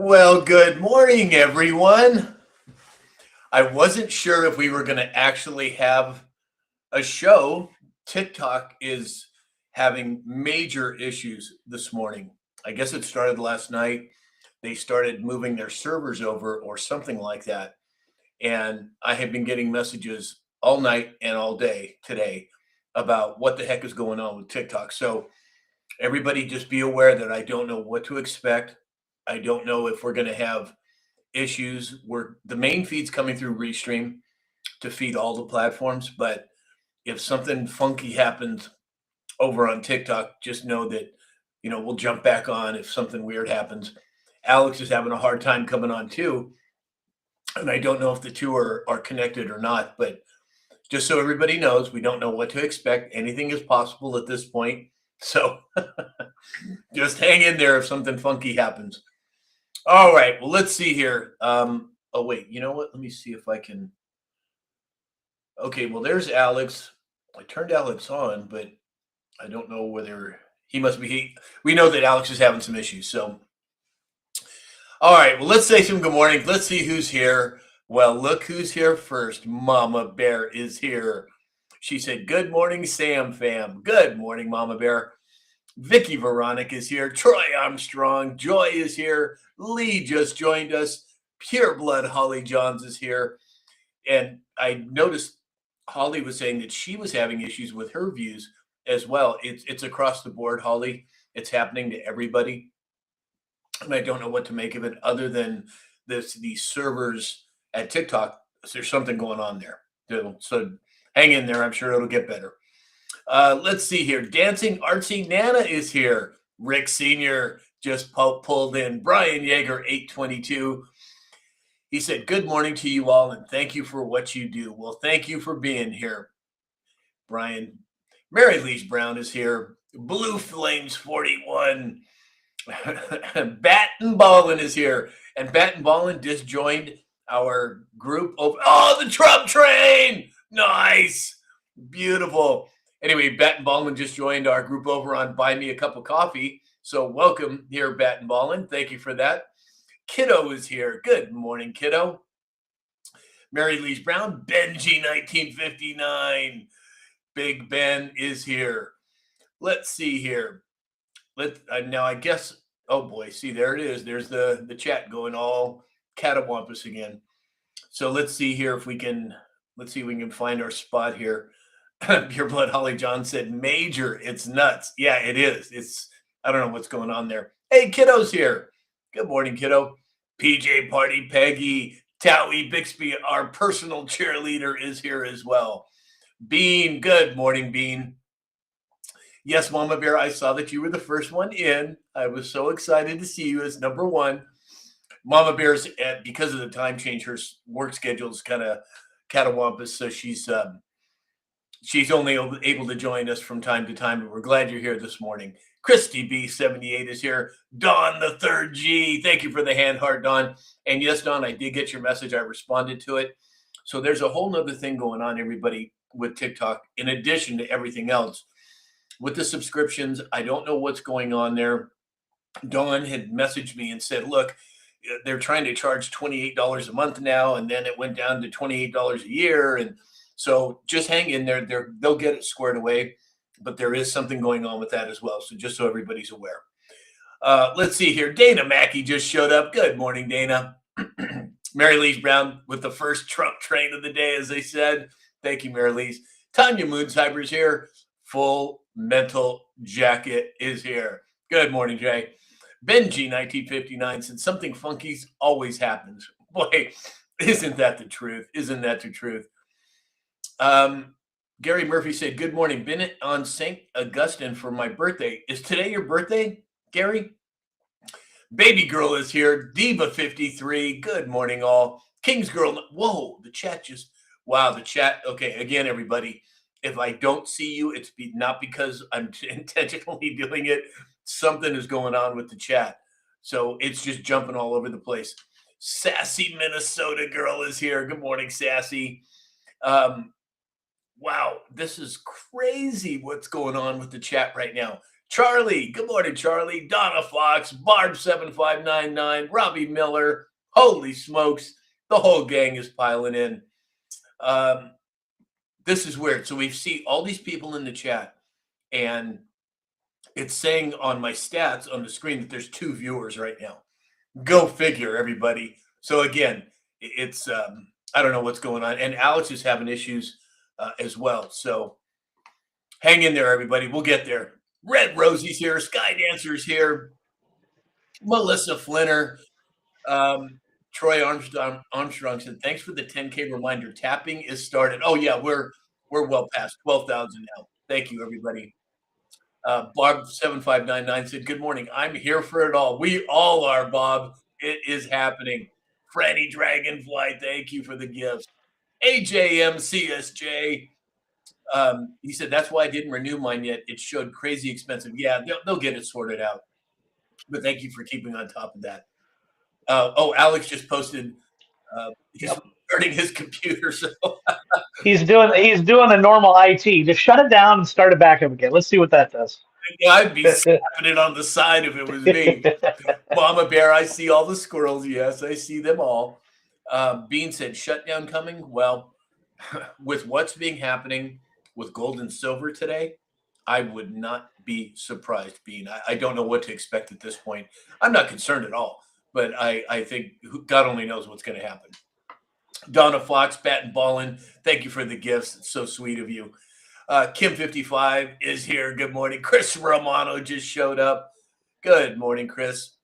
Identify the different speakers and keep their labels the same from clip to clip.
Speaker 1: Well, good morning, everyone. I wasn't sure if we were going to actually have a show. TikTok is having major issues this morning. I guess it started last night. They started moving their servers over or something like that. And I have been getting messages all night and all day today about what the heck is going on with TikTok. So, everybody just be aware that I don't know what to expect. I don't know if we're going to have issues where the main feed's coming through Restream to feed all the platforms. But if something funky happens over on TikTok, just know that, we'll jump back on if something weird happens. Alex is having a hard time coming on too. And I don't know if the two are connected or not, but just so everybody knows, we don't know what to expect. Anything is possible at this point. So just hang in there if something funky happens. All right. Well, let's see here. Oh, wait. You know what? Let me see if I can. Okay. Well, there's Alex. I turned Alex on, but I don't know whether he must be. We know that Alex is having some issues. So, all right. Well, let's say some good morning. Let's see who's here. Well, look who's here first. Mama Bear is here. She said, "Good morning, Sam fam." Good morning, Mama Bear. Vicky Veronica is here. Troy Armstrong. Joy is here. Lee just joined us. Pure Blood Holly Johns is here. And I noticed Holly was saying that she was having issues with her views as well. It's across the board, Holly. It's happening to everybody. And I don't know what to make of it other than these servers at TikTok. There's something going on there. So hang in there. I'm sure it'll get better. Let's see here. Dancing Artsy Nana is here. Rick Sr. just pulled in. Brian Yeager, 822. He said, "Good morning to you all, and thank you for what you do." Well, thank you for being here, Brian. Mary Lee Brown is here. Blue Flames 41. Bat and Ballin is here. And Bat and Ballin just joined our group. Oh, the Trump train. Nice. Beautiful. Anyway, Bat and Ballin just joined our group over on Buy Me a Cup of Coffee. So welcome here, Bat and Ballin. Thank you for that. Kiddo is here. Good morning, Kiddo. Mary Lee Brown, Benji 1959. Big Ben is here. Let's see here. Now I guess, oh boy, see, there it is. There's the chat going all catawampus again. So let's see here if we can find our spot here. Pure Blood Holly John said, "Major, it's nuts." Yeah, it is. I don't know what's going on there. Hey, Kiddo's here. Good morning, Kiddo. PJ Party Peggy, Towie Bixby, our personal cheerleader, is here as well. Bean, good morning, Bean. Yes, Mama Bear, I saw that you were the first one in. I was so excited to see you as number one. Mama Bear's, because of the time change, her work schedule is kind of catawampus, so she's only able to join us from time to time, but we're glad you're here this morning. Christy B78 is here. Dawn the third G. Thank you for the hand heart, Dawn. And yes, Dawn, I did get your message. I responded to it. So there's a whole nother thing going on, everybody, with TikTok, in addition to everything else. With the subscriptions, I don't know what's going on there. Dawn had messaged me and said, look, they're trying to charge $28 a month now, and then it went down to $28 a year. And so just hang in there. They'll get it squared away, but there is something going on with that as well. So just so everybody's aware. Let's see here. Dana Mackey just showed up. Good morning, Dana. Mary Lee Brown with the first Trump train of the day, as they said. Thank you, Mary Lee. Tanya Moonsheimer is here. Full Mental Jacket is here. Good morning, Jay. Benji 1959 said, "Something funky always happens." Boy, isn't that the truth? Isn't that the truth? Gary Murphy said, "Good morning. Been on St. Augustine for my birthday." Is today your birthday, Gary? Baby Girl is here. Diva 53. Good morning, all. King's Girl. Whoa, the chat just, wow, the chat. Okay, again, everybody, if I don't see you, it's not because I'm intentionally doing it. Something is going on with the chat. So it's just jumping all over the place. Sassy Minnesota Girl is here. Good morning, Sassy. Wow, this is crazy what's going on with the chat right now. Charlie, good morning, Charlie. Donna Fox, Barb7599, Robbie Miller. Holy smokes, the whole gang is piling in. This is weird. So we see all these people in the chat, and it's saying on my stats on the screen that there's 2 viewers right now. Go figure, everybody. So again, it's I don't know what's going on, and Alex is having issues as well. So hang in there, everybody. We'll get there. Red Rosie's here. Sky Dancer's here. Melissa Flinner. Troy Armstrong said, "Thanks for the 10K reminder. Tapping is started." Oh yeah, we're well past 12,000 now. Thank you, everybody. Barb7599 said, "Good morning. I'm here for it all." We all are, Bob. It is happening. Franny Dragonfly, thank you for the gifts. AJMCSJ. He said, "That's why I didn't renew mine yet. It showed crazy expensive." Yeah, they'll get it sorted out. But thank you for keeping on top of that. Alex just posted he's starting his computer. So
Speaker 2: he's doing the normal IT. Just shut it down and start it back up again. Let's see what that does.
Speaker 1: Yeah, I'd be slapping it on the side if it was me. Mama Bear, I see all the squirrels. Yes, I see them all. Bean said, "Shutdown coming." Well, with what's being happening with gold and silver today, I would not be surprised, Bean. I don't know what to expect at this point. I'm not concerned at all, but I think God only knows what's going to happen. Donna Fox, Bat and Ballin, thank you for the gifts. It's so sweet of you. Kim55 is here. Good morning. Chris Romano just showed up. Good morning, Chris.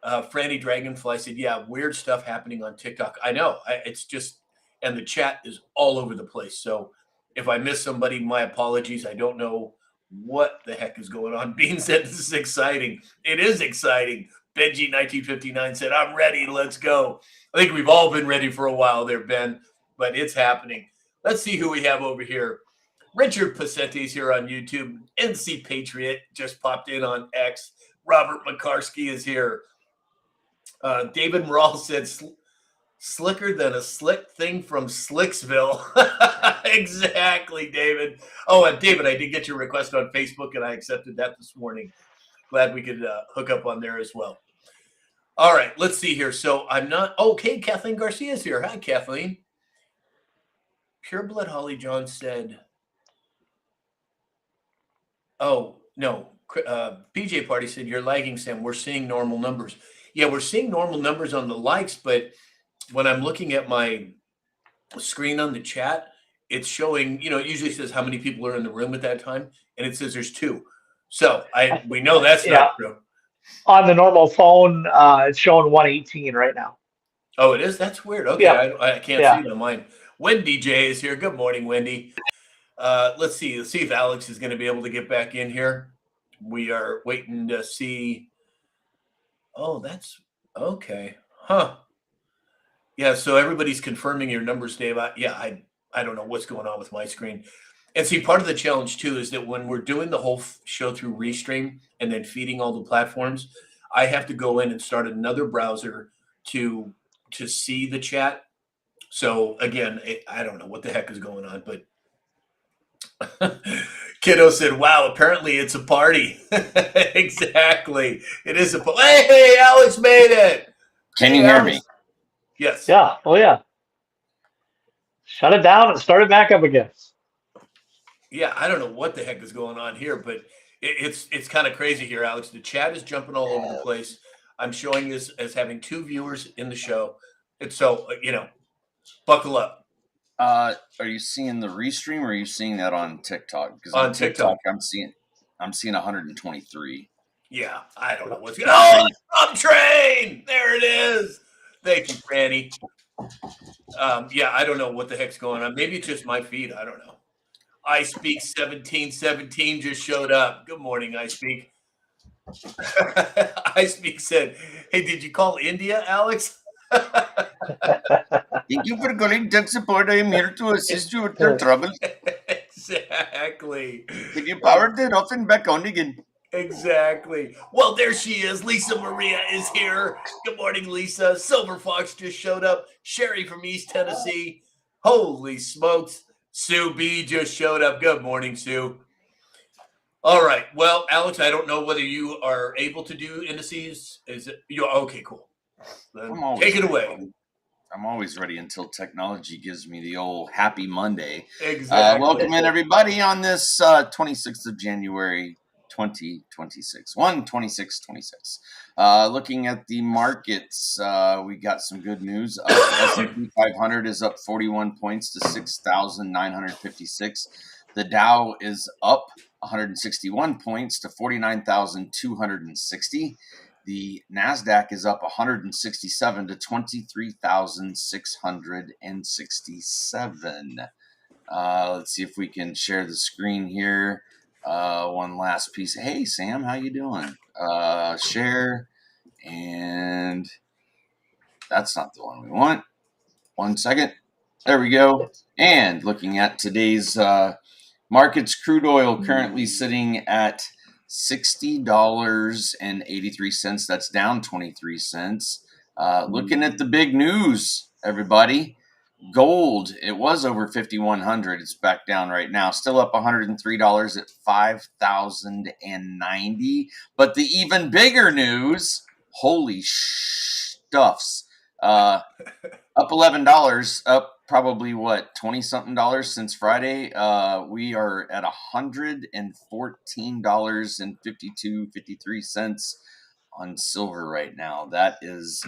Speaker 1: Franny Dragonfly said, "Yeah, weird stuff happening on TikTok." I know. It's just, and the chat is all over the place. So if I miss somebody, my apologies. I don't know what the heck is going on. Bean said, "This is exciting." It is exciting. Benji1959 said, "I'm ready. Let's go." I think we've all been ready for a while there, Ben, but it's happening. Let's see who we have over here. Richard Pacetti is here on YouTube. NC Patriot just popped in on X. Robert McCarskey is here. David Morale said, "Slicker than a slick thing from Slicksville." Exactly, David. Oh, and David, I did get your request on Facebook, and I accepted that this morning. Glad we could hook up on there as well. All right, let's see here. So I'm not okay. Kathleen Garcia is here. Hi, Kathleen. Pureblood Holly John said, "Oh no." PJ Party said, "You're lagging, Sam. We're seeing normal numbers." Yeah, we're seeing normal numbers on the likes, but when I'm looking at my screen on the chat, it's showing, it usually says how many people are in the room at that time, and it says there's 2. So we know that's not true.
Speaker 2: On the normal phone, it's showing 118 right now.
Speaker 1: Oh, it is? That's weird. Okay, yeah. I can't see it on mine. Wendy J is here. Good morning, Wendy. Let's see if Alex is going to be able to get back in here. We are waiting to see. Oh, that's okay. Huh. Yeah, so everybody's confirming your numbers, Dave. I don't know what's going on with my screen. And see, part of the challenge, too, is that when we're doing the whole show through Restream and then feeding all the platforms, I have to go in and start another browser to see the chat. So, again, I don't know what the heck is going on, but Kiddo said, "Wow, apparently it's a party." Exactly. It is a party. Hey, Alex made it.
Speaker 3: Can you hear me?
Speaker 1: Yes.
Speaker 2: Yeah. Oh, yeah. Shut it down and start it back up again.
Speaker 1: Yeah, I don't know what the heck is going on here, but it's kind of crazy here, Alex. The chat is jumping all over the place. I'm showing this as having 2 viewers in the show. It's so, buckle up.
Speaker 3: Are you seeing the Restream, or are you seeing that on TikTok? Because
Speaker 1: on TikTok,
Speaker 3: I'm seeing 123.
Speaker 1: Yeah, I don't know what's going on. Oh, Train! There it is. Thank you, Franny. Yeah, I don't know what the heck's going on. Maybe it's just my feed. I don't know. I Speak 1717 just showed up. Good morning, I Speak. I Speak said, "Hey, did you call India, Alex?"
Speaker 3: Thank you for calling tech support. I am here to assist you with your troubles.
Speaker 1: Exactly.
Speaker 3: Can you power that off and back on again?
Speaker 1: Exactly. Well, there she is. Lisa Maria is here. Good morning, Lisa. Silver Fox just showed up. Sherry from East Tennessee. Holy smokes. Sue B just showed up. Good morning, Sue. All right. Well, Alex, I don't know whether you are able to do indices. Is it you? Okay, cool. Then
Speaker 3: I'm always
Speaker 1: take it
Speaker 3: ready,
Speaker 1: away.
Speaker 3: buddy. I'm always ready until technology gives me the old happy Monday.
Speaker 1: Exactly.
Speaker 3: Welcome in, everybody, on this 26th of January, 2026. 1/26/26. Looking at the markets, we got some good news. S&P 500 is up 41 points to 6,956. The Dow is up 161 points to 49,260. The NASDAQ is up 167 to 23,667. Let's see if we can share the screen here. One last piece. Hey, Sam, how you doing? Share, and that's not the one we want. 1 second. There we go. And looking at today's markets, crude oil currently sitting at $60.83. That's down 23 cents. Looking at the big news, everybody. Gold, it was over 5,100. It's back down right now. Still up $103 at 5,090. But the even bigger news, holy stuffs. Up $11, up probably what, 20 something dollars since Friday. We are at $114.53 on silver right now. That is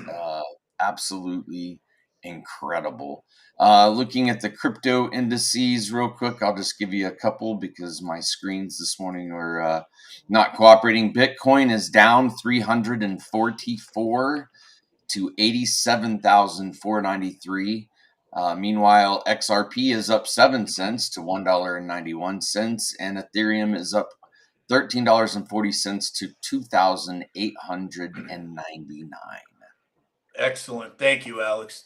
Speaker 3: absolutely incredible. Looking at the crypto indices real quick, I'll just give you a couple because my screens this morning are not cooperating. Bitcoin is down 344 to 87,493. Meanwhile, XRP is up 7 cents to $1.91, and Ethereum is up $13.40 to 2,899.
Speaker 1: Excellent. Thank you, Alex.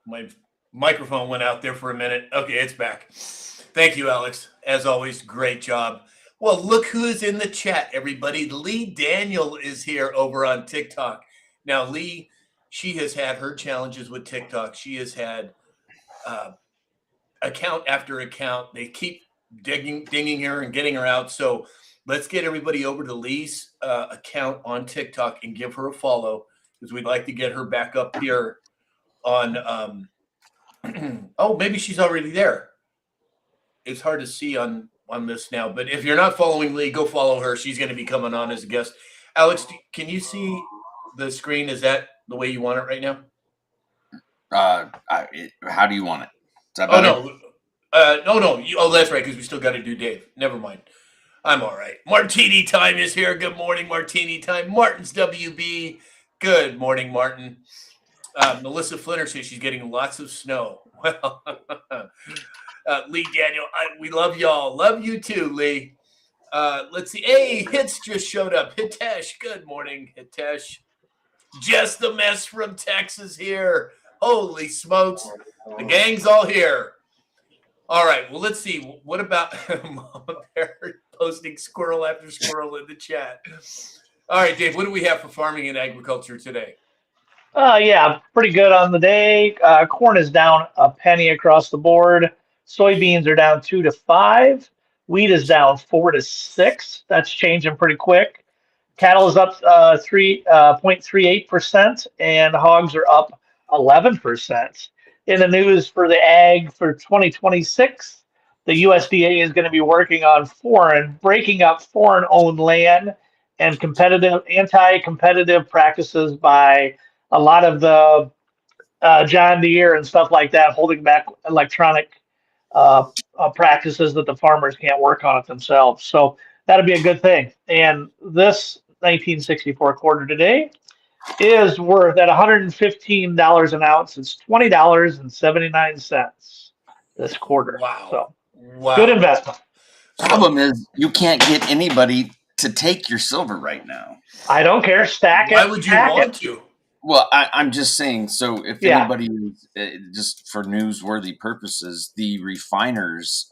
Speaker 1: My microphone went out there for a minute. Okay, it's back. Thank you, Alex. As always, great job. Well, look who's in the chat, everybody. Lee Daniel is here over on TikTok. Now, Lee, she has had her challenges with TikTok. She has had account after account. They keep dinging her and getting her out. So let's get everybody over to Lee's account on TikTok and give her a follow because we'd like to get her back up here on. Oh, maybe she's already there. It's hard to see on this now, but if you're not following Lee, go follow her. She's going to be coming on as a guest. Alex, can you see the screen? Is that the way you want it right now?
Speaker 3: How do you want it? Is that
Speaker 1: Oh
Speaker 3: better?
Speaker 1: no. That's right, because we still got to do Dave. Never mind. I'm all right. Martini time is here. Good morning, Martini time. Martin's WB. Good morning, Martin. Melissa Flinner says she's getting lots of snow. Well, Lee Daniel, we love y'all. Love you too, Lee. Let's see. Hey, Hits just showed up. Hitesh, good morning, Hitesh. Just the mess from Texas here. Holy smokes. The gang's all here. All right, well, let's see. What about Mama Bear posting squirrel after squirrel in the chat? All right, Dave, what do we have for farming and agriculture today?
Speaker 2: Yeah, pretty good on the day. Corn is down a penny across the board. Soybeans are down 2 to 5. Wheat is down 4 to 6. That's changing pretty quick. Cattle is up 3.38%, and hogs are up 11%. In the news for the ag for 2026, the USDA is going to be working on breaking up foreign-owned land and anti-competitive practices by a lot of the John Deere and stuff like that, holding back electronic practices that the farmers can't work on it themselves. So that'll be a good thing. And this 1964 quarter today is worth at $115 an ounce. It's $20.79 this quarter.
Speaker 1: Wow.
Speaker 2: So
Speaker 1: wow.
Speaker 2: Good investment.
Speaker 3: Problem is you can't get anybody to take your silver right now.
Speaker 2: I don't care. Stack it.
Speaker 1: Why would you want to?
Speaker 3: Well, I'm just saying, so if
Speaker 2: Yeah.
Speaker 3: anybody, just for newsworthy purposes, the refiners,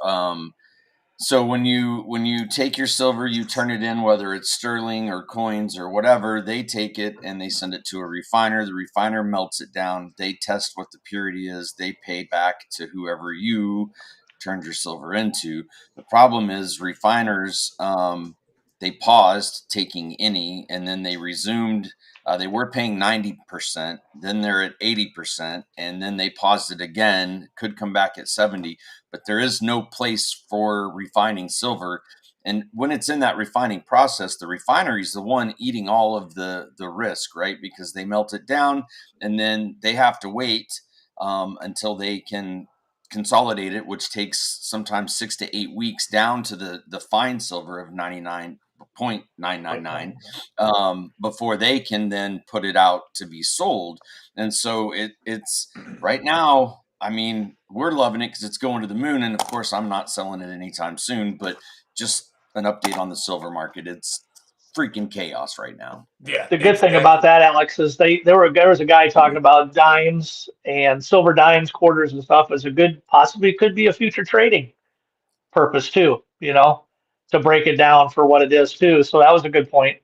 Speaker 3: so when you take your silver, you turn it in, whether it's sterling or coins or whatever, they take it and they send it to a refiner. The refiner melts it down. They test what the purity is. They pay back to whoever you turned your silver into. The problem is refiners, they paused taking any, and then they resumed. They were paying 90%, then they're at 80%, and then they paused it again, could come back at 70, but there is no place for refining silver. And when it's in that refining process, the refinery is the one eating all of the risk, right? Because they melt it down and then they have to wait until they can consolidate it, which takes sometimes 6 to 8 weeks down to the fine silver of 99.999 before they can then put it out to be sold. And so it's right now, I mean, we're loving it because it's going to the moon. And of course, I'm not selling it anytime soon, but just an update on the silver market. It's freaking chaos right now.
Speaker 1: Yeah.
Speaker 2: The good thing about that, Alex, is there was a guy talking about dimes and silver dimes, quarters, and stuff as a good, possibly could be a future trading purpose too. To break it down for what it is too. So that was a good point.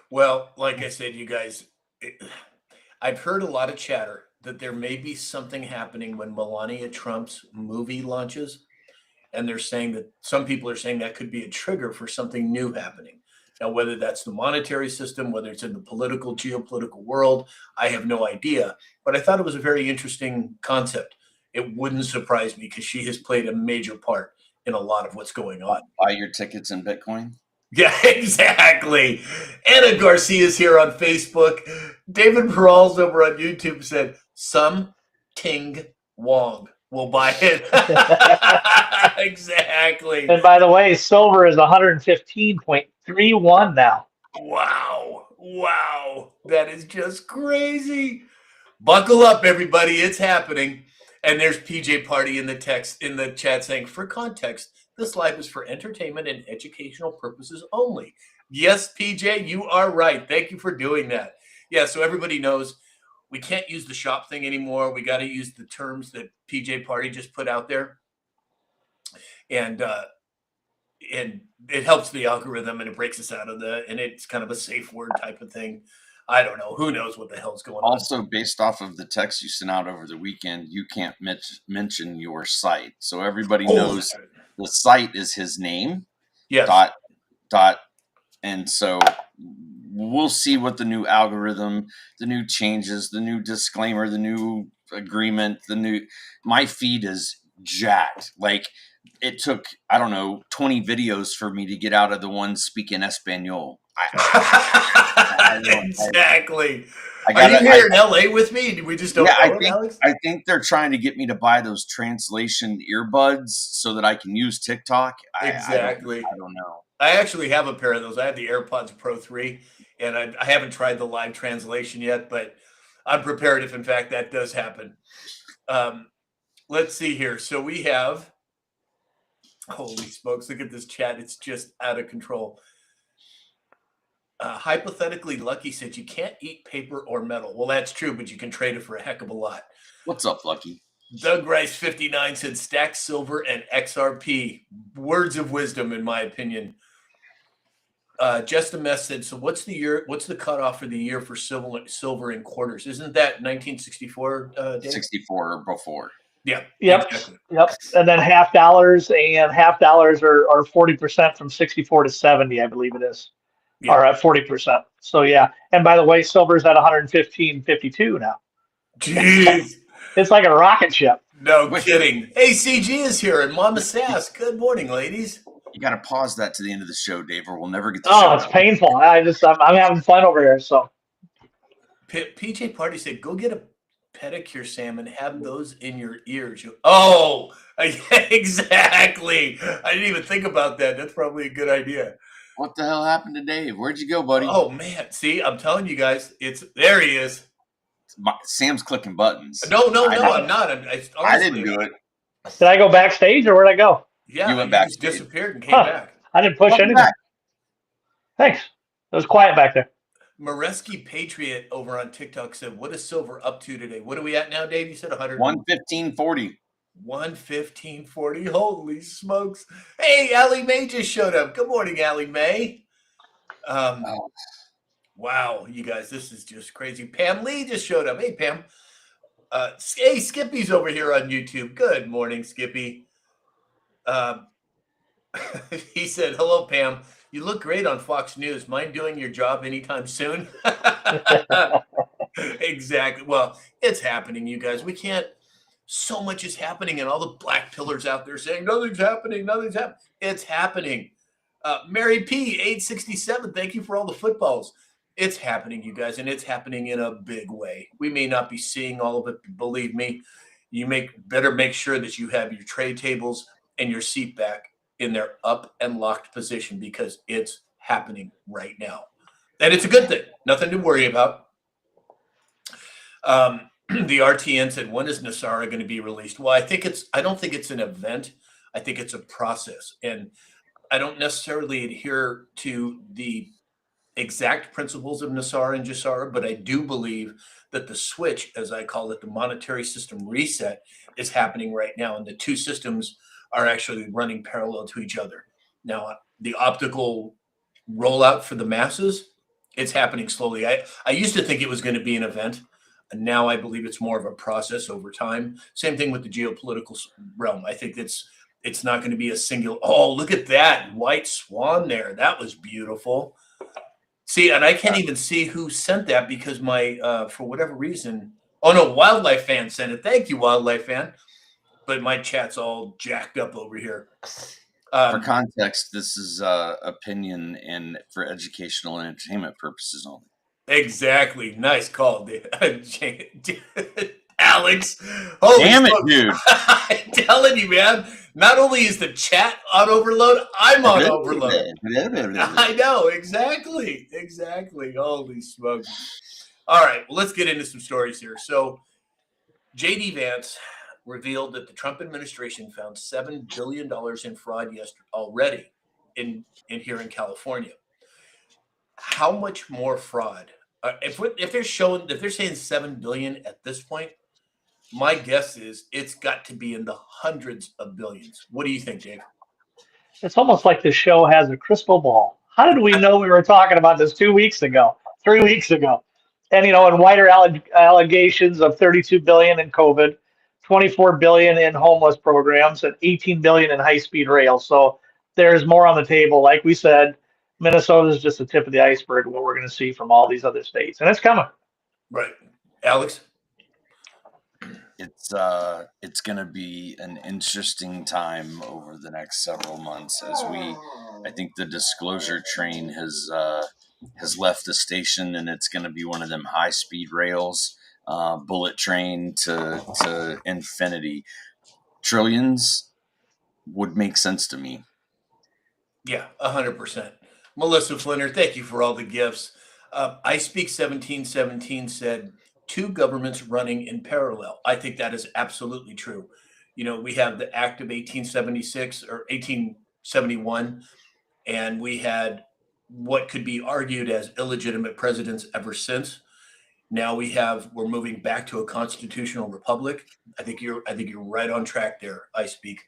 Speaker 1: Well, like I said, you guys, I've heard a lot of chatter that there may be something happening when Melania Trump's movie launches. And they're saying that some people are saying that could be a trigger for something new happening. Now, whether that's the monetary system, whether it's in the political, geopolitical world, I have no idea. But I thought it was a very interesting concept. It wouldn't surprise me because she has played a major part in a lot of what's going on.
Speaker 3: Buy your tickets in Bitcoin.
Speaker 1: Yeah, exactly. Anna Garcia's here on Facebook. David Peral's over on YouTube said, some Ting Wong will buy it. Exactly.
Speaker 2: And by the way, silver is 115.31 now.
Speaker 1: Wow. That is just crazy. Buckle up, everybody. It's happening. And there's PJ Party in the chat saying, for context, this live is for entertainment and educational purposes only. Yes, PJ, you are right. Thank you for doing that. Yeah, so everybody knows we can't use the shop thing anymore. We got to use the terms that PJ Party just put out there. And it helps the algorithm and it breaks us out of and it's kind of a safe word type of thing. I don't know. Who knows what the hell's going on?
Speaker 3: Also, based off of the text you sent out over the weekend, you can't mention your site. So everybody knows the site is his name.
Speaker 1: Yes.
Speaker 3: Dot. And so we'll see what the new algorithm, the new changes, the new disclaimer, the new agreement, my feed is jacked. Like it took, 20 videos for me to get out of the one speaking Espanol.
Speaker 1: Exactly.
Speaker 3: Are
Speaker 1: you here in LA with me? We just don't know it, Alex?
Speaker 3: I think they're trying to get me to buy those translation earbuds so that I can use TikTok.
Speaker 1: Exactly.
Speaker 3: I don't know.
Speaker 1: I actually have a pair of those. I have the AirPods Pro 3, and I haven't tried the live translation yet, but I'm prepared if, in fact, that does happen. Let's see here. So we have, holy smokes, look at this chat. It's just out of control. Hypothetically, Lucky said you can't eat paper or metal. Well, that's true, but you can trade it for a heck of a lot.
Speaker 3: What's up, Lucky?
Speaker 1: Doug Rice 59 said stack silver and XRP. Words of wisdom, in my opinion. Just a mess said, so what's the cutoff for the year for silver in quarters? Isn't that 1964?
Speaker 3: 64 or before.
Speaker 1: Yeah.
Speaker 2: Yep.
Speaker 1: Exactly.
Speaker 2: Yep. And then $half and $half are 40% from 64 to 70, I believe it is.
Speaker 1: Yeah.
Speaker 2: Or at 40%. So yeah. And by the way, silver's at 115.52 now.
Speaker 1: Jeez.
Speaker 2: It's like a rocket ship.
Speaker 1: No kidding. Hey, CG is here and Mama Sass. Good morning, ladies.
Speaker 3: You got to pause that to the end of the show, Dave, or we'll never get the show.
Speaker 2: Oh, it's painful. I'm having fun over here. So
Speaker 1: PJ Party said, go get a pedicure, Sam, and have those in your ears. Exactly. I didn't even think about that. That's probably a good idea.
Speaker 3: What the hell happened to Dave? Where'd you go, buddy?
Speaker 1: Oh, man. See, I'm telling you guys, there he is.
Speaker 3: Sam's clicking buttons.
Speaker 1: No, I'm not.
Speaker 3: I didn't do it.
Speaker 2: Did I go backstage or where'd I go?
Speaker 1: Yeah,
Speaker 3: you went back.
Speaker 1: Just disappeared and came back.
Speaker 2: I didn't push anything. Back. Thanks. It was quiet back there.
Speaker 1: Moreski Patriot over on TikTok said, what is silver up to today? What are we at now, Dave? You said
Speaker 3: 115.40.
Speaker 1: 115.40. Holy smokes. Hey, Allie Mae just showed up. Good morning, Allie Mae. Wow, you guys, this is just crazy. Pam Lee just showed up. Hey, Pam. Hey, Skippy's over here on YouTube. Good morning, Skippy. He said, "Hello, Pam. You look great on Fox News. Mind doing your job anytime soon?" Exactly. Well, it's happening, you guys. We can't. So much is happening, and all the black pillars out there saying nothing's happening, nothing's happening. It's happening. Mary P. 867. Thank you for all the footballs. It's happening, you guys, and it's happening in a big way. We may not be seeing all of it. Believe me, you better make sure that you have your tray tables and your seat back in their up and locked position because it's happening right now. And it's a good thing. Nothing to worry about. The RTN said, when is NESARA going to be released? Well, I don't think it's an event. I think it's a process. And I don't necessarily adhere to the exact principles of NESARA and GESARA, but I do believe that the switch, as I call it, the monetary system reset, is happening right now. And the two systems are actually running parallel to each other. Now, the optical rollout for the masses, it's happening slowly. I used to think it was going to be an event. And now I believe it's more of a process over time. Same thing with the geopolitical realm. I think it's not going to be a single, oh, look at that white swan there. That was beautiful. See, and I can't even see who sent that because my, for whatever reason, oh no, Wildlife Fan sent it. Thank you, Wildlife Fan. But my chat's all jacked up over here.
Speaker 3: For context, this is opinion and for educational and entertainment purposes only.
Speaker 1: Exactly. Nice call, Alex. Holy
Speaker 3: Damn it,
Speaker 1: smokes.
Speaker 3: dude.
Speaker 1: I'm telling you, man. Not only is the chat on overload, I'm on overload. I know. Exactly. Holy smokes. All right. Well, let's get into some stories here. So, J.D. Vance revealed that the Trump administration found $7 billion in fraud already in here in California. How much more fraud? If they're saying 7 billion at this point, my guess is it's got to be in the hundreds of billions. What do you think, Dave?
Speaker 2: It's almost like the show has a crystal ball. How did we know we were talking about this 2 weeks ago, 3 weeks ago? And, and wider allegations of 32 billion in COVID, 24 billion in homeless programs, and 18 billion in high-speed rail. So there's more on the table. Like we said, Minnesota is just the tip of the iceberg of what we're going to see from all these other states, and it's coming.
Speaker 1: Right, Alex.
Speaker 3: It's going to be an interesting time over the next several months as I think the disclosure train has left the station, and it's going to be one of them high speed rails, bullet train to infinity. Trillions would make sense to me.
Speaker 1: Yeah, 100%. Melissa Flinner, thank you for all the gifts. I Speak 1717 said, 2 governments running in parallel. I think that is absolutely true. We have the Act of 1876 or 1871, and we had what could be argued as illegitimate presidents ever since. Now we're moving back to a constitutional republic. I think you're right on track there. I Speak.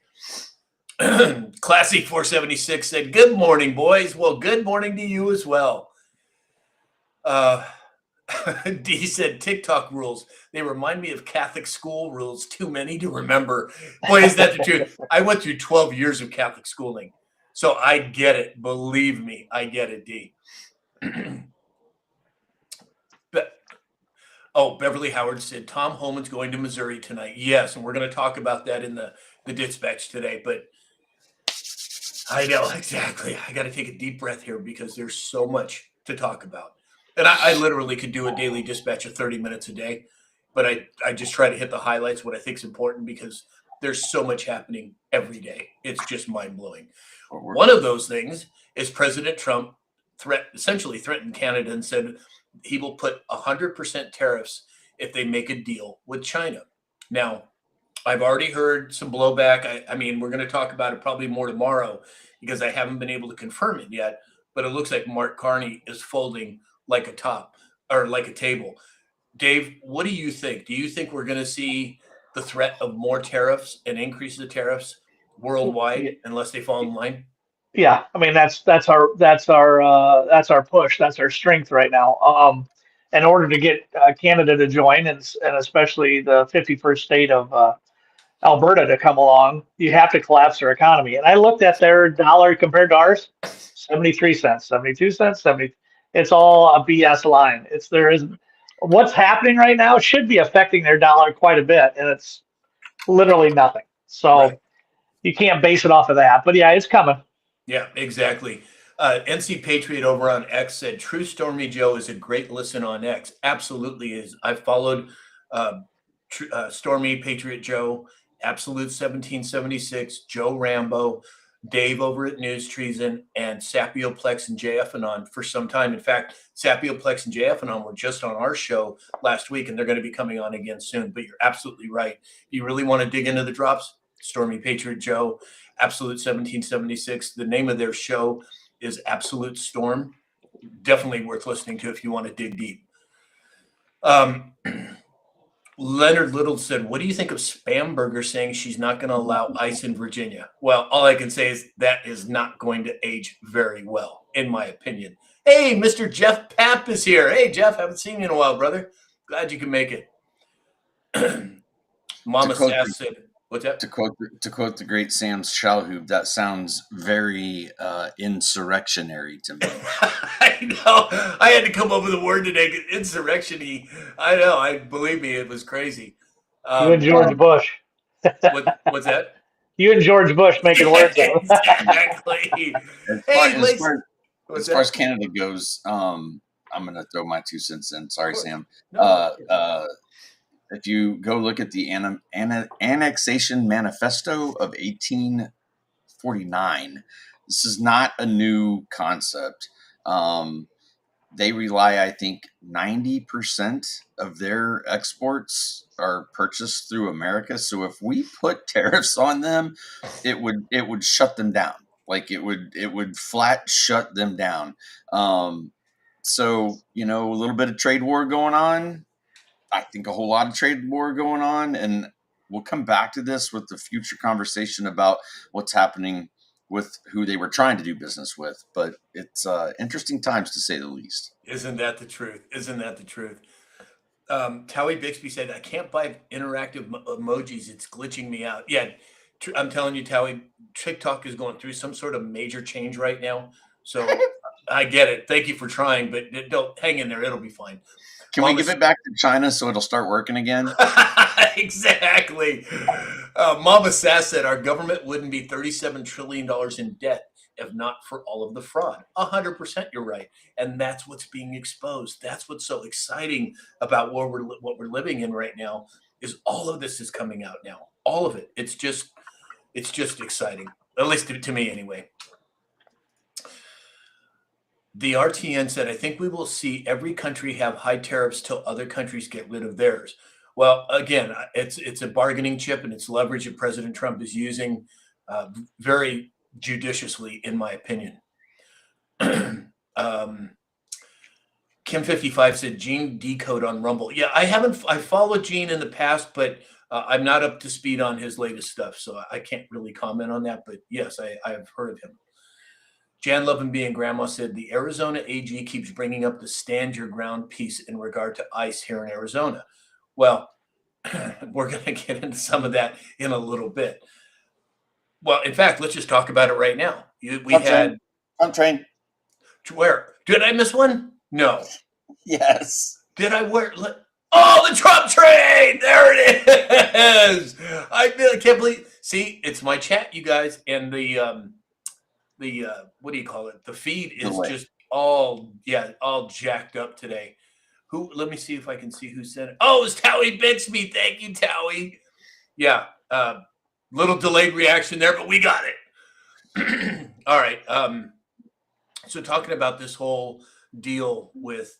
Speaker 1: Classy 476 said, "Good morning, boys." Well, good morning to you as well. D said, TikTok rules. They remind me of Catholic school rules. Too many to remember. Boy, is that the truth. I went through 12 years of Catholic schooling. So I get it. Believe me, I get it, D. Beverly Howard said, Tom Homan's going to Missouri tonight. Yes, and we're going to talk about that in the dispatch today. But I know, exactly. I got to take a deep breath here because there's so much to talk about. And I literally could do a daily dispatch of 30 minutes a day, but I just try to hit the highlights, what I think is important, because there's so much happening every day. It's just mind-blowing. One of those things is President Trump essentially threatened Canada and said he will put 100% tariffs if they make a deal with China. Now, I've already heard some blowback. I mean, we're going to talk about it probably more tomorrow because I haven't been able to confirm it yet, but it looks like Mark Carney is folding like a top or like a table. Dave, what do you think? Do you think we're going to see the threat of more tariffs and increases of tariffs worldwide unless they fall in line?
Speaker 2: Yeah, I mean that's our push. That's our strength right now. in order to get Canada to join, and especially the 51st state of Alberta to come along, you have to collapse their economy. And I looked at their dollar compared to ours, 73 cents, 72 cents, 70. It's all a BS line. There isn't what's happening right now should be affecting their dollar quite a bit, and it's literally nothing. So
Speaker 1: Right.
Speaker 2: you can't base it off of that. But yeah, it's coming.
Speaker 1: Yeah, exactly. NC Patriot over on X said, "True Stormy Joe is a great listen on X." Absolutely is. I followed Stormy Patriot Joe, Absolute 1776, Joe Rambo, Dave over at News Treason, and Sapioplex and JF Anon for some time. In fact, Sapioplex and JF Anon were just on our show last week, and they're going to be coming on again soon. But you're absolutely right. If you really want to dig into the drops, Stormy Patriot Joe, Absolute 1776. The name of their show is Absolute Storm. Definitely worth listening to if you want to dig deep. Leonard Little said, "What do you think of Spamberger saying she's not going to allow ICE in Virginia?" Well, all I can say is that is not going to age very well, in my opinion. Hey, Mr. Jeff Papp is here. Hey, Jeff, haven't seen you in a while, brother. Glad you can make it. Mama Sass said, what's that?
Speaker 3: To quote the great Sam Shalhoub, that sounds very insurrectionary to me.
Speaker 1: I know. I had to come up with a word today. Insurrection-y. I know. Believe me, it was crazy.
Speaker 2: You and George Bush.
Speaker 1: What's that?
Speaker 2: You and George Bush making words out.
Speaker 1: Exactly.
Speaker 3: As far as Canada goes, I'm going to throw my 2 cents in. Sorry, Sam.
Speaker 1: No.
Speaker 3: If you go look at the Annexation Manifesto of 1849, this is not a new concept. They rely, I think, 90% of their exports are purchased through America. So if we put tariffs on them, it would shut them down. Like it would flat shut them down. So, a little bit of trade war going on. I think a whole lot of trade war going on, and we'll come back to this with the future conversation about what's happening with who they were trying to do business with. But it's interesting times, to say the least.
Speaker 1: Isn't that the truth? Towie Bixby said, "I can't buy interactive emojis. It's glitching me out." Yeah, I'm telling you, Towie, TikTok is going through some sort of major change right now. So I get it. Thank you for trying, but don't hang in there. It'll be fine.
Speaker 3: Can we give it back to China so it'll start working again?
Speaker 1: Exactly. Mama Sass said, "Our government wouldn't be $37 trillion in debt if not for all of the fraud." 100%, you're right. And that's what's being exposed. That's what's so exciting about what we're living in right now, is all of this is coming out now. All of it. It's just exciting, at least to me anyway. The RTN said, "I think we will see every country have high tariffs till other countries get rid of theirs." Well, again, it's a bargaining chip, and it's leverage that President Trump is using very judiciously, in my opinion. Kim55 said, "Gene decode on Rumble." Yeah, I followed Gene in the past, but I'm not up to speed on his latest stuff, so I can't really comment on that. But yes, I've heard of him. Jan Love and Being Grandma said, "The Arizona AG keeps bringing up the stand your ground piece in regard to ICE here in Arizona." Well, we're going to get into some of that in a little bit. Well, in fact, let's just talk about it right now.
Speaker 3: I'm trained.
Speaker 1: Where? Did I miss one? No.
Speaker 3: Yes.
Speaker 1: Did I wear? Oh, the Trump train! There it is. I can't believe. See, it's my chat, you guys, and the what do you call it? The feed is just all jacked up today. Let me see if I can see who sent it. Oh, it's Towie Bixby. Thank you, Towie. Yeah. Little delayed reaction there, but we got it. All right. So talking about this whole deal with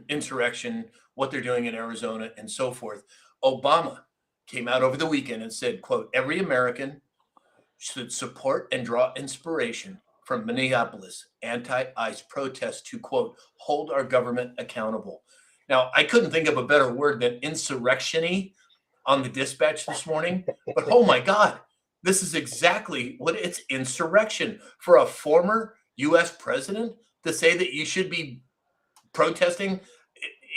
Speaker 1: insurrection, what they're doing in Arizona and so forth. Obama came out over the weekend and said, quote, "Every American should support and draw inspiration from Minneapolis anti-ICE protests to, quote, hold our government accountable." Now, I couldn't think of a better word than insurrection-y on the dispatch this morning, but oh my God, this is exactly what it's insurrection. For a former U.S. president to say that you should be protesting,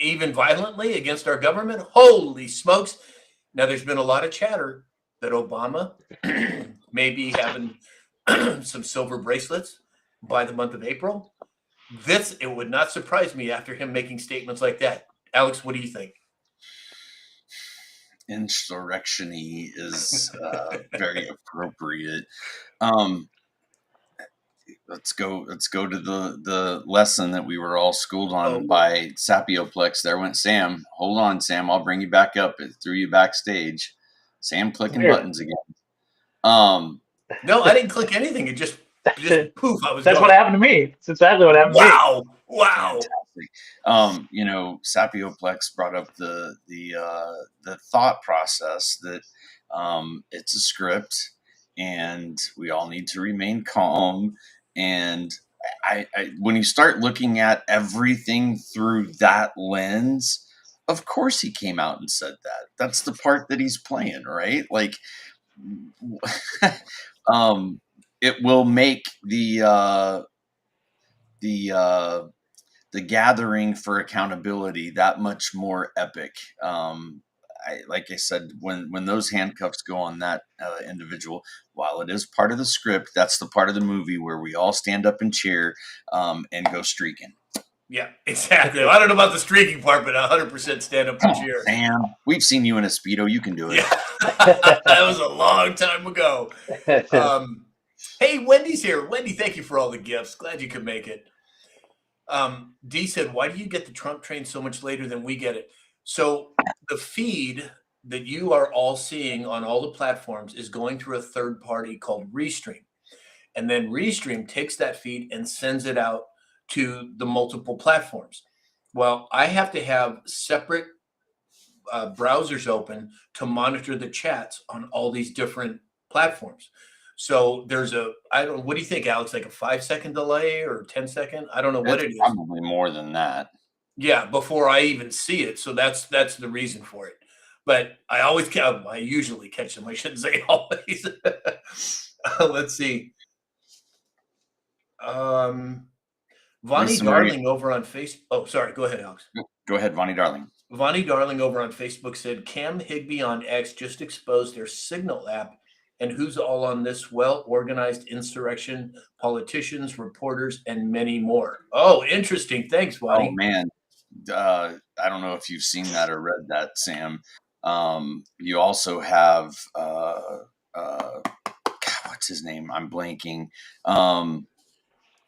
Speaker 1: even violently against our government. Holy smokes. Now, there's been a lot of chatter that Obama may be having some silver bracelets by the month of April. It would not surprise me after him making statements like that. Alex, what do you think?
Speaker 3: Insurrection-y is very appropriate. Um, let's go to the lesson that we were all schooled on by Sapioplex. There went Sam. Hold on, Sam. I'll bring you back up. It threw you backstage. Sam clicking buttons again.
Speaker 1: No, I didn't click anything. It just poof.
Speaker 2: That's what happened to me. That's exactly what happened to me.
Speaker 1: Wow.
Speaker 3: Fantastic. Sapioplex brought up the thought process that it's a script and we all need to remain calm. And I when you start looking at everything through that lens, of course he came out and said that. That's the part that he's playing, right? Like, it will make the gathering for accountability that much more epic. Like I said, when those handcuffs go on that individual, while it is part of the script, that's the part of the movie where we all stand up and cheer and go streaking.
Speaker 1: Yeah, exactly. I don't know about the streaking part, but 100% stand up and cheer.
Speaker 3: Sam, we've seen you in a Speedo. You can do it.
Speaker 1: Yeah. That was a long time ago. Hey, Wendy's here. Wendy, thank you for all the gifts. Glad you could make it. D said, why do you get the Trump train so much later than we get it? So the feed that you are all seeing on all the platforms is going through a third party called Restream. And then Restream takes that feed and sends it out to the multiple platforms. Well, I have to have separate browsers open to monitor the chats on all these different platforms. So there's what do you think, Alex? Like a 5-second delay or 10-second? I don't know what it is.
Speaker 3: Probably more than that.
Speaker 1: Yeah, before I even see it. So that's the reason for it. But I usually catch them. I shouldn't say always. Let's see. Vonnie Darling over on Facebook. Oh, sorry. Go ahead, Alex.
Speaker 3: Go ahead, Vonnie Darling.
Speaker 1: Vonnie Darling over on Facebook said, Cam Higbee on X just exposed their Signal app. And who's all on this well-organized insurrection? Politicians, reporters, and many more. Oh, interesting. Thanks, Vonnie.
Speaker 3: Oh, man. I don't know if you've seen that or read that, Sam. You also have, God, what's his name? I'm blanking.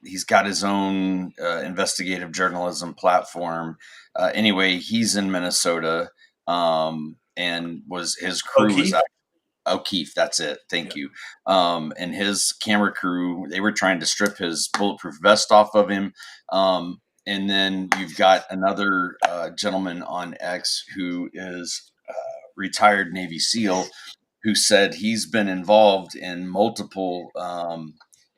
Speaker 3: He's got his own investigative journalism platform. Anyway, he's in Minnesota, and his crew was O'Keefe, that's it. Thank you. And his camera crew, they were trying to strip his bulletproof vest off of him. And then you've got another gentleman on X who is retired Navy SEAL who said he's been involved in multiple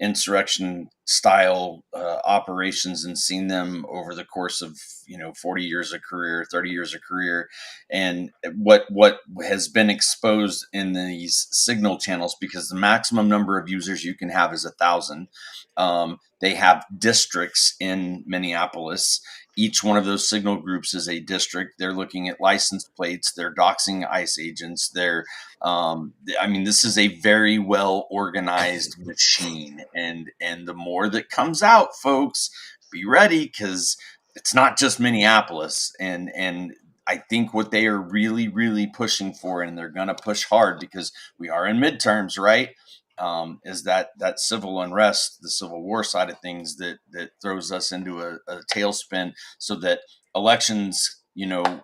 Speaker 3: insurrection style operations and seen them over the course of 40 years of career, 30 years of career. And what has been exposed in these Signal channels, because the maximum number of users you can have is 1,000. They have districts in Minneapolis. Each one of those Signal groups is a district. They're looking at license plates. They're doxing ICE agents. This is a very well organized machine. And the more that comes out, folks, be ready, because it's not just Minneapolis. And I think what they are really, really pushing for, and they're going to push hard because we are in midterms, right? Is that civil unrest, the Civil War side of things that throws us into a tailspin, so that elections,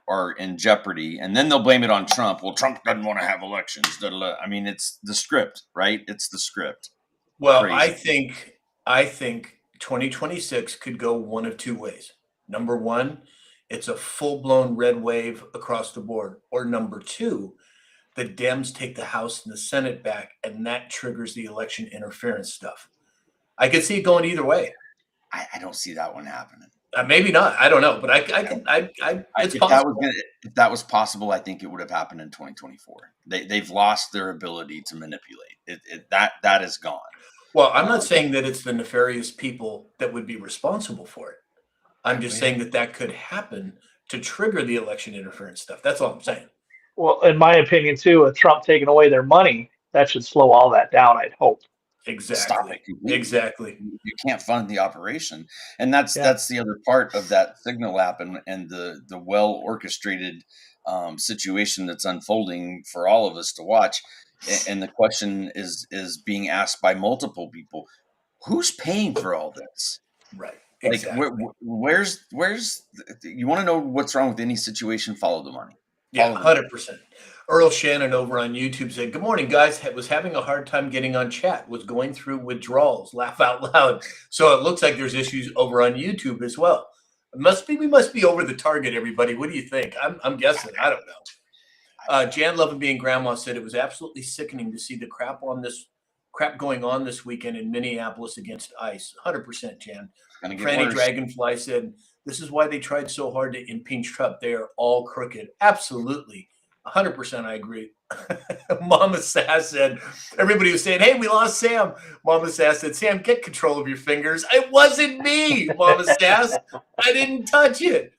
Speaker 3: are in jeopardy, and then they'll blame it on Trump. Well, Trump doesn't want to have elections. I mean, it's the script, right? It's the script.
Speaker 1: Well, crazy. I think 2026 could go one of two ways. Number one, it's a full-blown red wave across the board. Or number two, the Dems take the House and the Senate back, and that triggers the election interference stuff. I could see it going either way.
Speaker 3: I don't see that one happening.
Speaker 1: Maybe not. I don't know, but it's possible.
Speaker 3: If that was possible, I think it would have happened in 2024. They've lost their ability to manipulate. That is gone.
Speaker 1: Well, I'm not saying that it's the nefarious people that would be responsible for it. I'm just saying that could happen to trigger the election interference stuff. That's all I'm saying.
Speaker 2: Well, in my opinion, too, with Trump taking away their money, that should slow all that down, I'd hope.
Speaker 3: Stop
Speaker 1: Exactly.
Speaker 3: it completely.
Speaker 1: Exactly.
Speaker 3: You can't fund the operation, and that's
Speaker 2: Yeah.
Speaker 3: the other part of that Signal app and the well orchestrated situation that's unfolding for all of us to watch. And the question is being asked by multiple people: who's paying for all this?
Speaker 1: Right.
Speaker 3: Like,
Speaker 1: Exactly.
Speaker 3: where's you want to know what's wrong with any situation? Follow the money.
Speaker 1: Yeah,
Speaker 3: Follow the money.
Speaker 1: 100%. Earl Shannon over on YouTube said, "Good morning, guys. Was having a hard time getting on chat. Was going through withdrawals. Laugh out loud." So it looks like there's issues over on YouTube as well. We must be over the target, everybody. What do you think? I'm guessing. I don't know. Jan Lovin being grandma said it was absolutely sickening to see the crap going on this weekend in Minneapolis against ICE. 100%, Jan.
Speaker 3: It's gonna get
Speaker 1: Franny
Speaker 3: worse.
Speaker 1: Dragonfly said, "This is why they tried so hard to impeach Trump. They are all crooked." Absolutely. 100% I agree. Mama Sass said, everybody was saying, "Hey, we lost Sam." Mama Sass said, "Sam, get control of your fingers." It wasn't me, Mama Sass. I didn't touch it.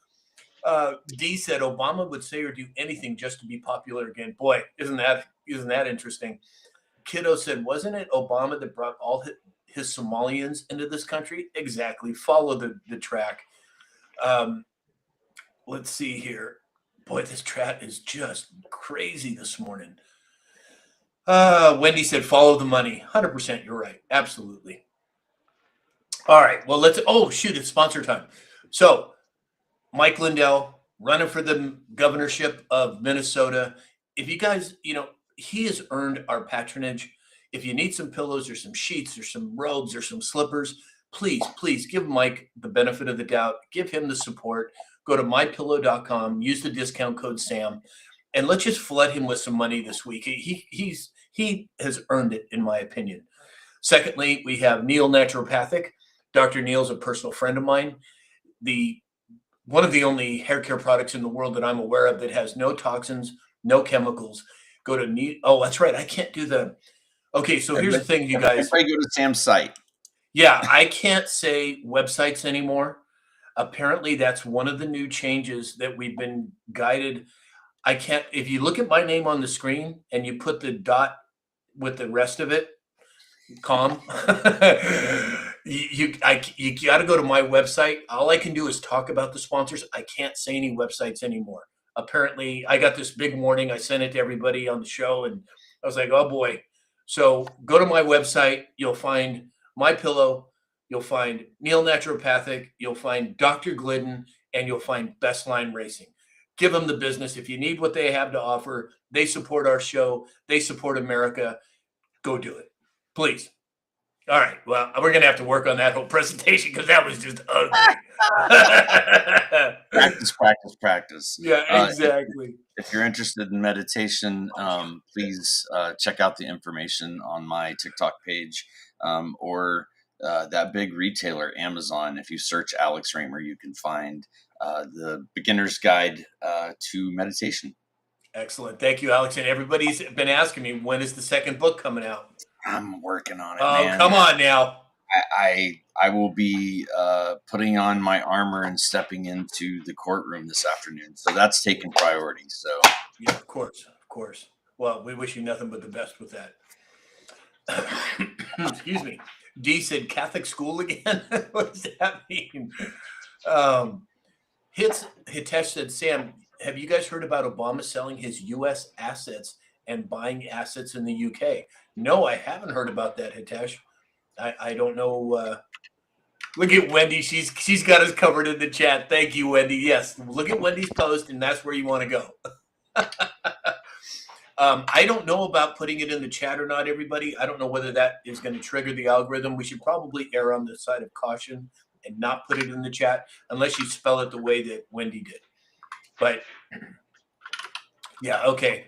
Speaker 1: D said, "Obama would say or do anything just to be popular again." Boy, isn't that interesting? Kiddo said, "Wasn't it Obama that brought all his Somalians into this country?" Exactly. Follow the track. Let's see here. Boy, this chat is just crazy this morning. Wendy said, "Follow the money." 100%. You're right. Absolutely. All right. Well, it's sponsor time. So Mike Lindell running for the governorship of Minnesota. If you guys, he has earned our patronage. If you need some pillows or some sheets or some robes or some slippers, please give Mike the benefit of the doubt. Give him the support. Go to mypillow.com, use the discount code SAM, and let's just flood him with some money this week. He has earned it, in my opinion. Secondly, we have Neil Naturopathic. Dr. Neil's a personal friend of mine. One of the only hair care products in the world that I'm aware of that has no toxins, no chemicals. Go to Neil. Oh, that's right. I can't do the. Okay, so here's the thing, you guys.
Speaker 3: Everybody go to Sam's site.
Speaker 1: Yeah, I can't say websites anymore. Apparently, that's one of the new changes that we've been guided. I can't. If you look at my name on the screen and you put the dot with the rest of it, calm. you got to go to my website. All I can do is talk about the sponsors. I can't say any websites anymore. Apparently, I got this big warning. I sent it to everybody on the show, and I was like, "Oh boy." So go to my website. You'll find My Pillow. You'll find Neil Naturopathic. You'll find Dr. Glidden, and you'll find Best Line Racing. Give them the business. If you need what they have to offer, they support our show. They support America. Go do it, please. All right. Well, we're going to have to work on that whole presentation because that was just ugly.
Speaker 3: Practice.
Speaker 1: Yeah, exactly.
Speaker 3: If you're interested in meditation, please check out the information on my TikTok page or that big retailer, Amazon. If you search Alex Raymer, you can find the beginner's guide to meditation.
Speaker 1: Excellent. Thank you, Alex. And everybody's been asking me, when is the second book coming out?
Speaker 3: I'm working on it,
Speaker 1: Oh,
Speaker 3: man.
Speaker 1: come on now.
Speaker 3: I will be putting on my armor and stepping into the courtroom this afternoon. So that's taking priority. So
Speaker 1: yeah, of course. Well, we wish you nothing but the best with that. Excuse me. D said Catholic school again. What does that mean? Hitesh said, "Sam, have you guys heard about Obama selling his U.S. assets and buying assets in the UK?" No, I haven't heard about that, Hitesh. I don't know. Look at Wendy. She's got us covered in the chat. Thank you, Wendy. Yes, look at Wendy's post, and that's where you want to go. I don't know about putting it in the chat or not, everybody. I don't know whether that is going to trigger the algorithm. We should probably err on the side of caution and not put it in the chat unless you spell it the way that Wendy did. But yeah, okay.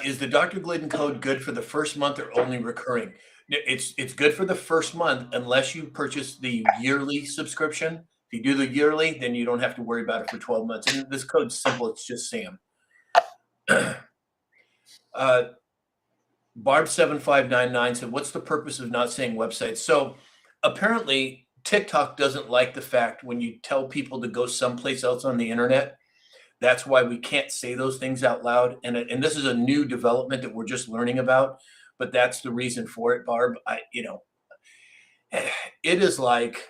Speaker 1: Is the Dr. Glidden code good for the first month or only recurring? It's good for the first month unless you purchase the yearly subscription. If you do the yearly, then you don't have to worry about it for 12 months. And this code's simple. It's just Sam. Barb7599 said, "What's the purpose of not saying websites?" So apparently TikTok doesn't like the fact when you tell people to go someplace else on the internet. That's why we can't say those things out loud. And this is a new development that we're just learning about, but that's the reason for it, Barb. It is like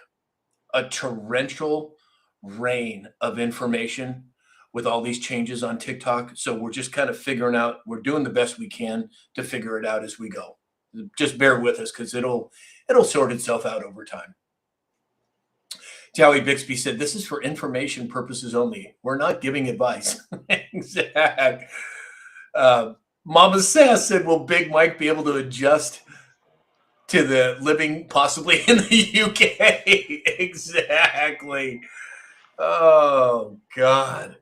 Speaker 1: a torrential rain of information with all these changes on TikTok. So we're just kind of figuring out, we're doing the best we can to figure it out as we go. Just bear with us because it'll sort itself out over time. Joey Bixby said, "This is for information purposes only. We're not giving advice." Exact. Mama Sass said, "Will Big Mike be able to adjust to the living possibly in the UK?" Exactly. Oh, God.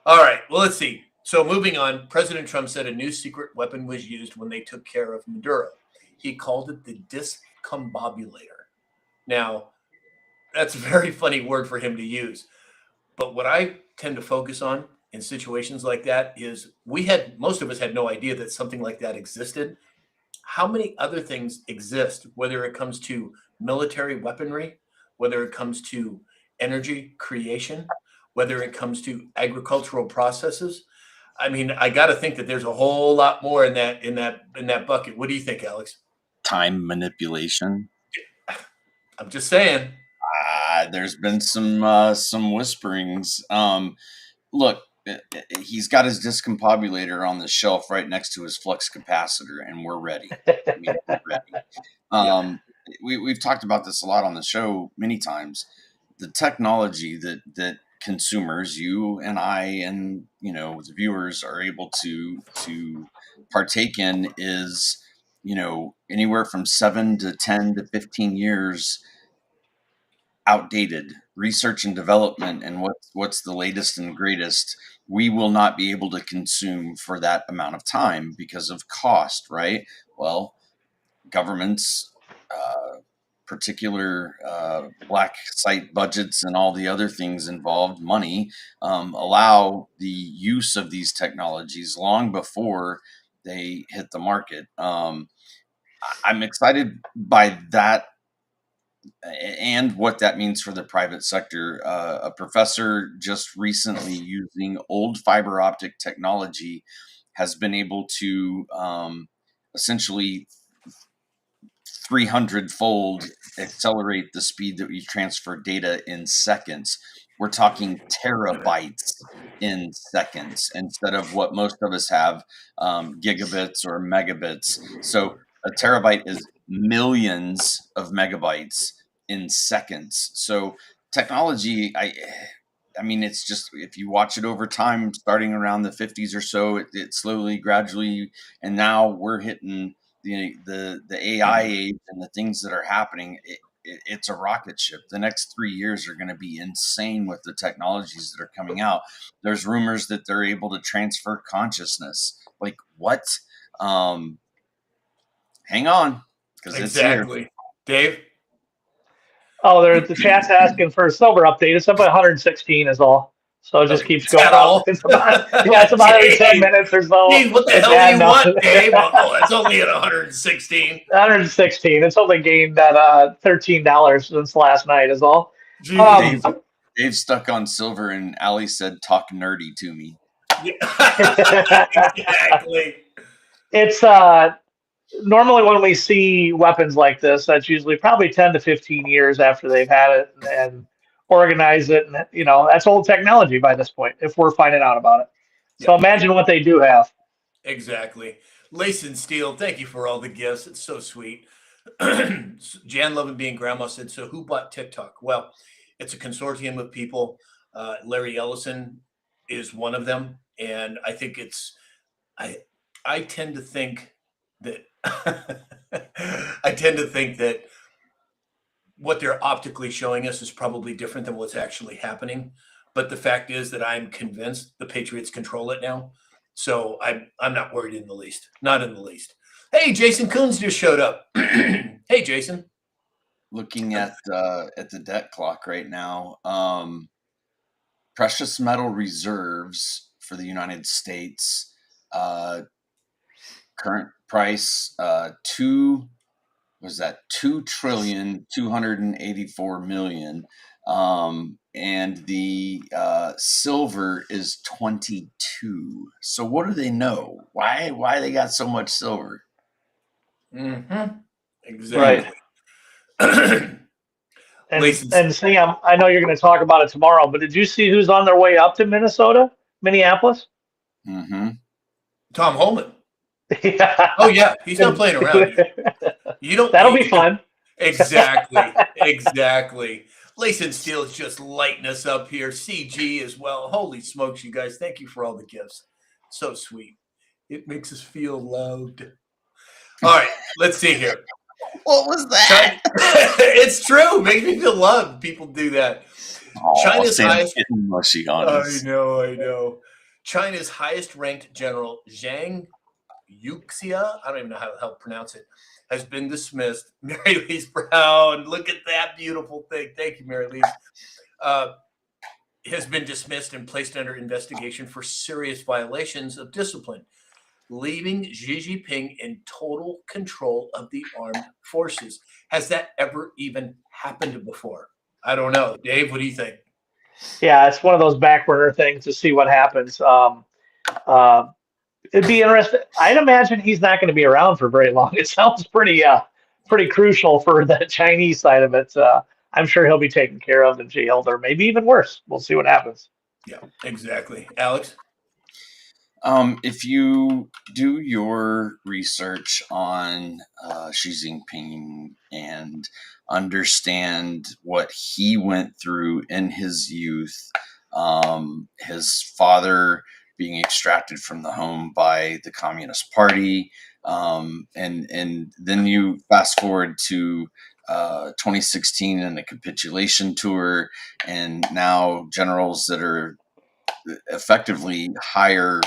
Speaker 1: All right. Well, let's see. So moving on, President Trump said a new secret weapon was used when they took care of Maduro. He called it the discombobulator. Now, that's a very funny word for him to use. But what I tend to focus on in situations like that is most of us had no idea that something like that existed. How many other things exist, whether it comes to military weaponry, whether it comes to energy creation, whether it comes to agricultural processes? I mean, I got to think that there's a whole lot more in that bucket. What do you think, Alex?
Speaker 3: Time manipulation.
Speaker 1: I'm just saying.
Speaker 3: There's been some whisperings. Look, he's got his discombobulator on the shelf right next to his flux capacitor, and we're ready. I mean, we're ready. We've talked about this a lot on the show many times. The technology that consumers, you and I, and the viewers are able to partake in is anywhere from 7 to 10 to 15 years outdated. Research and development and what's the latest and greatest, we will not be able to consume for that amount of time because of cost, right? Well, governments, particular black site budgets and all the other things involved, money, allow the use of these technologies long before they hit the market. I'm excited by that and what that means for the private sector. A professor just recently, using old fiber optic technology, has been able to essentially 300-fold accelerate the speed that we transfer data in seconds. We're talking terabytes in seconds instead of what most of us have, gigabits or megabits. So a terabyte is millions of megabytes in seconds. So technology, I mean, it's just, if you watch it over time, starting around the 50s or so, it slowly, gradually, and now we're hitting the AI age and the things that are happening. It's a rocket ship. The next 3 years are going to be insane with the technologies that are coming out. There's rumors that they're able to transfer consciousness. Like, what? Hang on, because
Speaker 1: Exactly.
Speaker 3: it's here.
Speaker 1: Dave?
Speaker 2: Oh, the chat's asking for a silver update. It's up at 116 is all. So it just keeps
Speaker 1: Is
Speaker 2: going
Speaker 1: that
Speaker 2: up.
Speaker 1: all?
Speaker 2: It's about every 10 minutes or so.
Speaker 1: Dave, what the
Speaker 2: It's
Speaker 1: hell do you
Speaker 2: adding up.
Speaker 1: want, Dave? Oh, it's only at 116.
Speaker 2: 116. It's only gained that $13 since last night is all.
Speaker 3: Dave's stuck on silver, and Ali said, "Talk nerdy to me."
Speaker 1: Exactly.
Speaker 2: It's normally when we see weapons like this, that's usually probably 10 to 15 years after they've had it and organized it. And, that's old technology by this point, if we're finding out about it. So imagine what they do have.
Speaker 1: Exactly. Lace and Steel, thank you for all the gifts. It's so sweet. Jan Lovin being grandma said, "So who bought TikTok?" Well, it's a consortium of people. Larry Ellison is one of them. And I think I tend to think that what they're optically showing us is probably different than what's actually happening. But the fact is that I'm convinced the Patriots control it now. So I'm not worried in the least. Not in the least. Hey, Jason Coons just showed up. Hey, Jason.
Speaker 3: Looking at the debt clock right now, precious metal reserves for the United States, current price was that 2,284,000,000, and the silver is 22. So what do they know? Why they got so much silver?
Speaker 1: Mm-hmm. Exactly.
Speaker 2: And Sam, I know you're going to talk about it tomorrow, but did you see who's on their way up to Minneapolis?
Speaker 3: Mm-hmm.
Speaker 1: Tom Holman.
Speaker 2: Yeah.
Speaker 1: Oh yeah, he's not playing around. You don't.
Speaker 2: That'll be fun.
Speaker 1: Exactly. Exactly. Layson Steele is just lighting us up here. CG as well. Holy smokes, you guys! Thank you for all the gifts. So sweet. It makes us feel loved. All right, let's see here.
Speaker 3: What was that?
Speaker 1: It's true. Makes me feel loved. People do that. China's highest.
Speaker 3: Getting mushy on us.
Speaker 1: I know. China's highest ranked general, Zhang Yuxia, I don't even know how the hell to pronounce it, has been dismissed. Mary Louise Brown, look at that beautiful thing. Thank you, Mary Louise. Has been dismissed and placed under investigation for serious violations of discipline, leaving Xi Jinping in total control of the armed forces. Has that ever even happened before? I don't know. Dave, what do you think?
Speaker 2: Yeah, it's one of those back burner things to see what happens. It'd be interesting. I'd imagine he's not going to be around for very long. It sounds pretty crucial for the Chinese side of it. I'm sure he'll be taken care of and jailed, or maybe even worse. We'll see what happens.
Speaker 1: Yeah, exactly. Alex?
Speaker 3: If you do your research on Xi Jinping and understand what he went through in his youth, his father being extracted from the home by the Communist Party, and then you fast forward to 2016 and the capitulation tour, and now generals that are effectively higher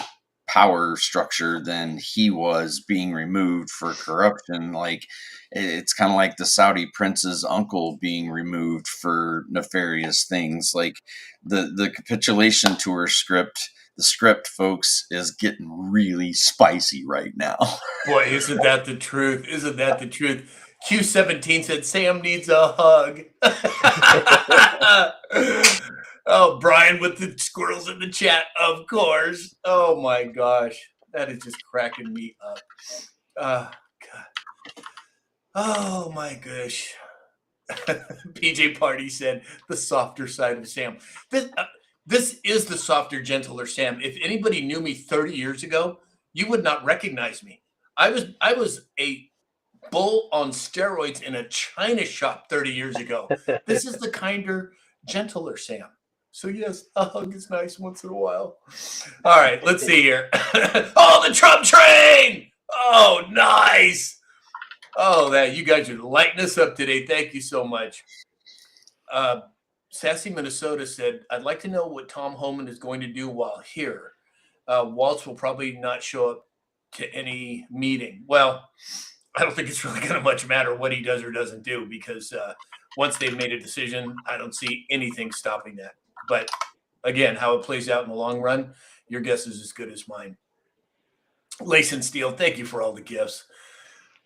Speaker 3: power structure than he was being removed for corruption. Like, it's kind of like the Saudi prince's uncle being removed for nefarious things. Like the capitulation tour script, the script, folks, is getting really spicy right now.
Speaker 1: Boy, isn't that the truth? Isn't that the truth? Q17 said Sam needs a hug. Oh, Brian with the squirrels in the chat, of course. Oh my gosh, that is just cracking me up. God. Oh my gosh. PJ Party said the softer side of Sam. This is the softer, gentler Sam. If anybody knew me 30 years ago, you would not recognize me. I was a bull on steroids in a china shop 30 years ago. This is the kinder, gentler Sam. So yes, a hug is nice once in a while. All right, let's see here. Oh, the Trump train! Oh, nice. Oh, that you guys are lighting us up today. Thank you so much. Sassy Minnesota said, I'd like to know what Tom Homan is going to do while here. Waltz will probably not show up to any meeting. Well, I don't think it's really going to much matter what he does or doesn't do, because once they've made a decision, I don't see anything stopping that. But again, how it plays out in the long run, your guess is as good as mine. Layson Steele, thank you for all the gifts.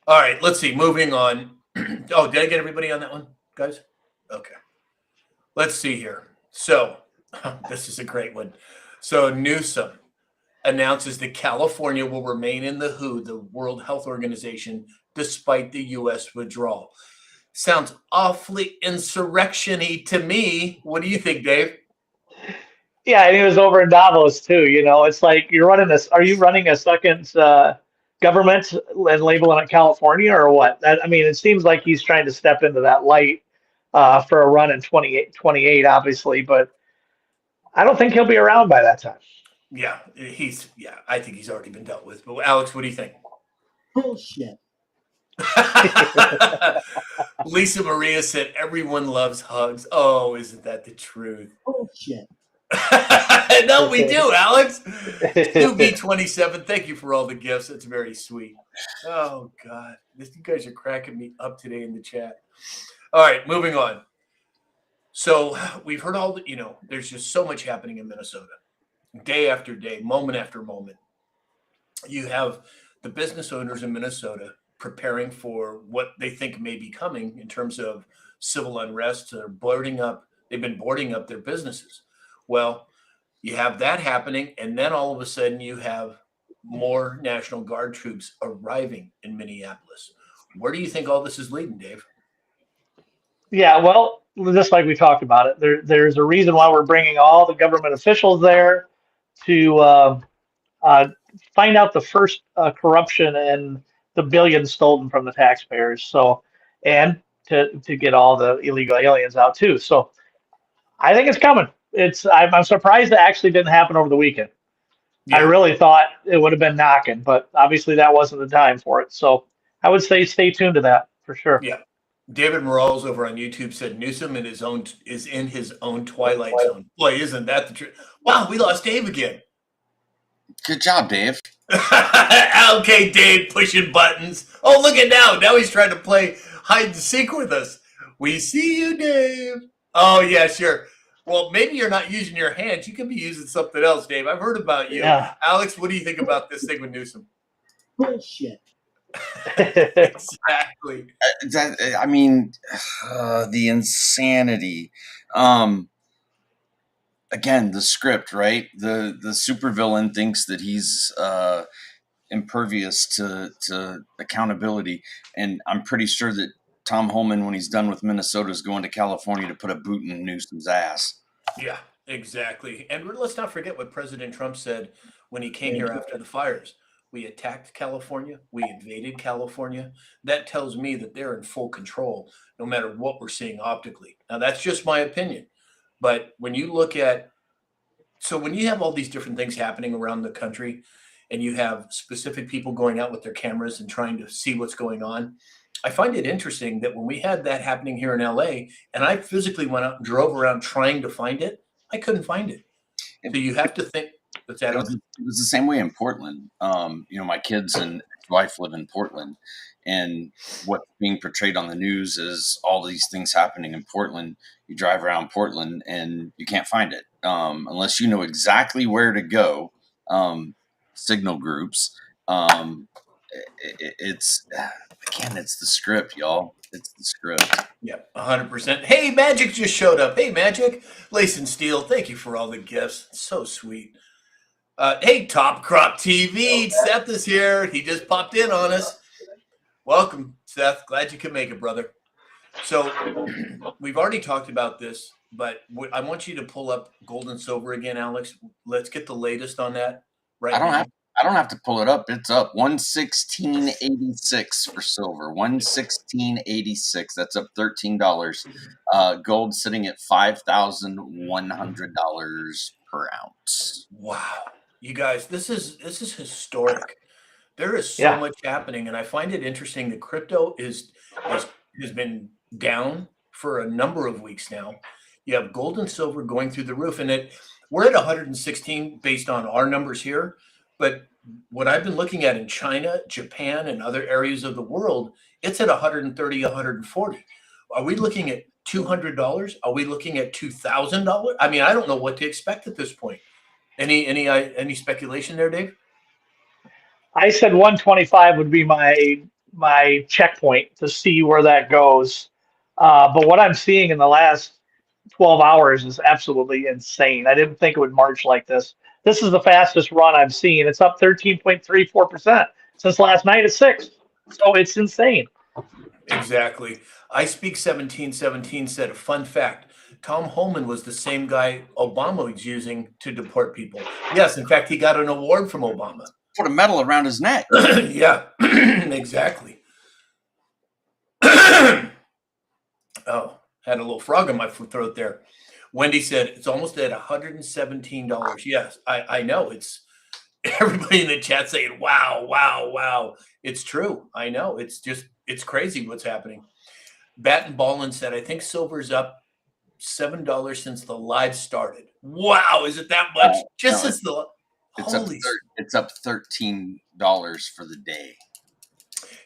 Speaker 1: All right, let's see. Moving on. Oh, did I get everybody on that one, guys? Okay. Let's see here. So, this is a great one. So, Newsom announces that California will remain in the WHO, the World Health Organization, despite the U.S. withdrawal. Sounds awfully insurrection-y to me. What do you think, Dave?
Speaker 2: Yeah, and he was over in Davos too. You know, it's like you're running this. Are you running a second government and labeling it California or what? I mean, it seems like he's trying to step into that light for a run in 28, obviously, but I don't think he'll be around by that time.
Speaker 1: Yeah, I think he's already been dealt with. But Alex, what do you think?
Speaker 4: Bullshit.
Speaker 1: Lisa Maria said, everyone loves hugs. Oh, isn't that the truth?
Speaker 4: Bullshit.
Speaker 1: No, we do, Alex. 2B27, thank you for all the gifts. It's very sweet. Oh, God. You guys are cracking me up today in the chat. All right, moving on. So we've heard all the, there's just so much happening in Minnesota. Day after day, moment after moment. You have the business owners in Minnesota preparing for what they think may be coming in terms of civil unrest. They've been boarding up their businesses. Well, you have that happening, and then all of a sudden you have more National Guard troops arriving in Minneapolis. Where do you think all this is leading, Dave?
Speaker 2: Yeah, well, just like we talked about it, there's a reason why we're bringing all the government officials there to uh, find out the first corruption and the billions stolen from the taxpayers. So, and to get all the illegal aliens out too. So, I think it's coming. I'm surprised it actually didn't happen over the weekend. I really thought it would have been knocking, but obviously that wasn't the time for it. So, I would say stay tuned to that for sure.
Speaker 1: Yeah. David Morales over on YouTube said Newsom is in his own twilight zone. Boy, isn't that the truth? Wow, we lost Dave again.
Speaker 3: Good job, Dave.
Speaker 1: Okay, Dave pushing buttons. Oh, look at now. Now he's trying to play hide and seek with us. We see you, Dave. Oh, yeah, sure. Well, maybe you're not using your hands. You could be using something else, Dave. I've heard about you.
Speaker 2: Yeah.
Speaker 1: Alex, what do you think about this thing with Newsom?
Speaker 4: Bullshit.
Speaker 1: Exactly.
Speaker 3: The insanity. Again, the script, right? The supervillain thinks that he's impervious to accountability, and I'm pretty sure that Tom Homan, when he's done with Minnesota, is going to California to put a boot in Newsom's ass.
Speaker 1: Yeah, exactly. And let's not forget what President Trump said when he came here after the fires. We attacked California. We invaded California. That tells me that they're in full control, no matter what we're seeing optically. Now, that's just my opinion. But when you when you have all these different things happening around the country, and you have specific people going out with their cameras and trying to see what's going on, I find it interesting that when we had that happening here in LA, and I physically went out and drove around trying to find it, I couldn't find it. So you have to think.
Speaker 3: It was the same way in Portland. My kids and wife live in Portland, and what's being portrayed on the news is all these things happening in Portland. You drive around Portland and you can't find it unless you know exactly where to go. Signal groups. It's the script, y'all. It's the script.
Speaker 1: Yeah, 100%. Hey, Magic just showed up. Hey, Magic. Lace and Steel, thank you for all the gifts. So sweet. Hey, Top Crop TV. Seth is here. He just popped in on us. Welcome, Seth. Glad you could make it, brother. So we've already talked about this, but I want you to pull up gold and silver again, Alex. Let's get the latest on that right now.
Speaker 3: I don't have to pull it up. It's up 116.86 for silver. 116.86. That's up $13. Gold sitting at $5,100 per ounce.
Speaker 1: Wow, you guys, this is historic. There is so much happening, and I find it interesting that crypto has been down for a number of weeks now. You have gold and silver going through the roof, and we're at 116 based on our numbers here. But what I've been looking at in China, Japan, and other areas of the world, it's at 130, 140. Are we looking at $200? Are we looking at $2,000? I mean, I don't know what to expect at this point. Any speculation there, Dave?
Speaker 2: I said 125 would be my checkpoint to see where that goes. But what I'm seeing in the last 12 hours is absolutely insane. I didn't think it would march like this. This is the fastest run I've seen. It's up 13.34% since last night at 6. So it's insane.
Speaker 1: Exactly. I Speak 1717 said a fun fact. Tom Homan was the same guy Obama was using to deport people. Yes, in fact, he got an award from Obama.
Speaker 3: Put a medal around his neck.
Speaker 1: Yeah, exactly. Oh, had a little frog in my throat there. Wendy said it's almost at $117. Yes, I know. It's everybody in the chat saying, wow, wow, wow. It's true. I know. It's crazy what's happening. Bat and Ballin said, I think silver's up $7 since the live started. Wow, is it that much? Since the
Speaker 3: it's up $13 for the day.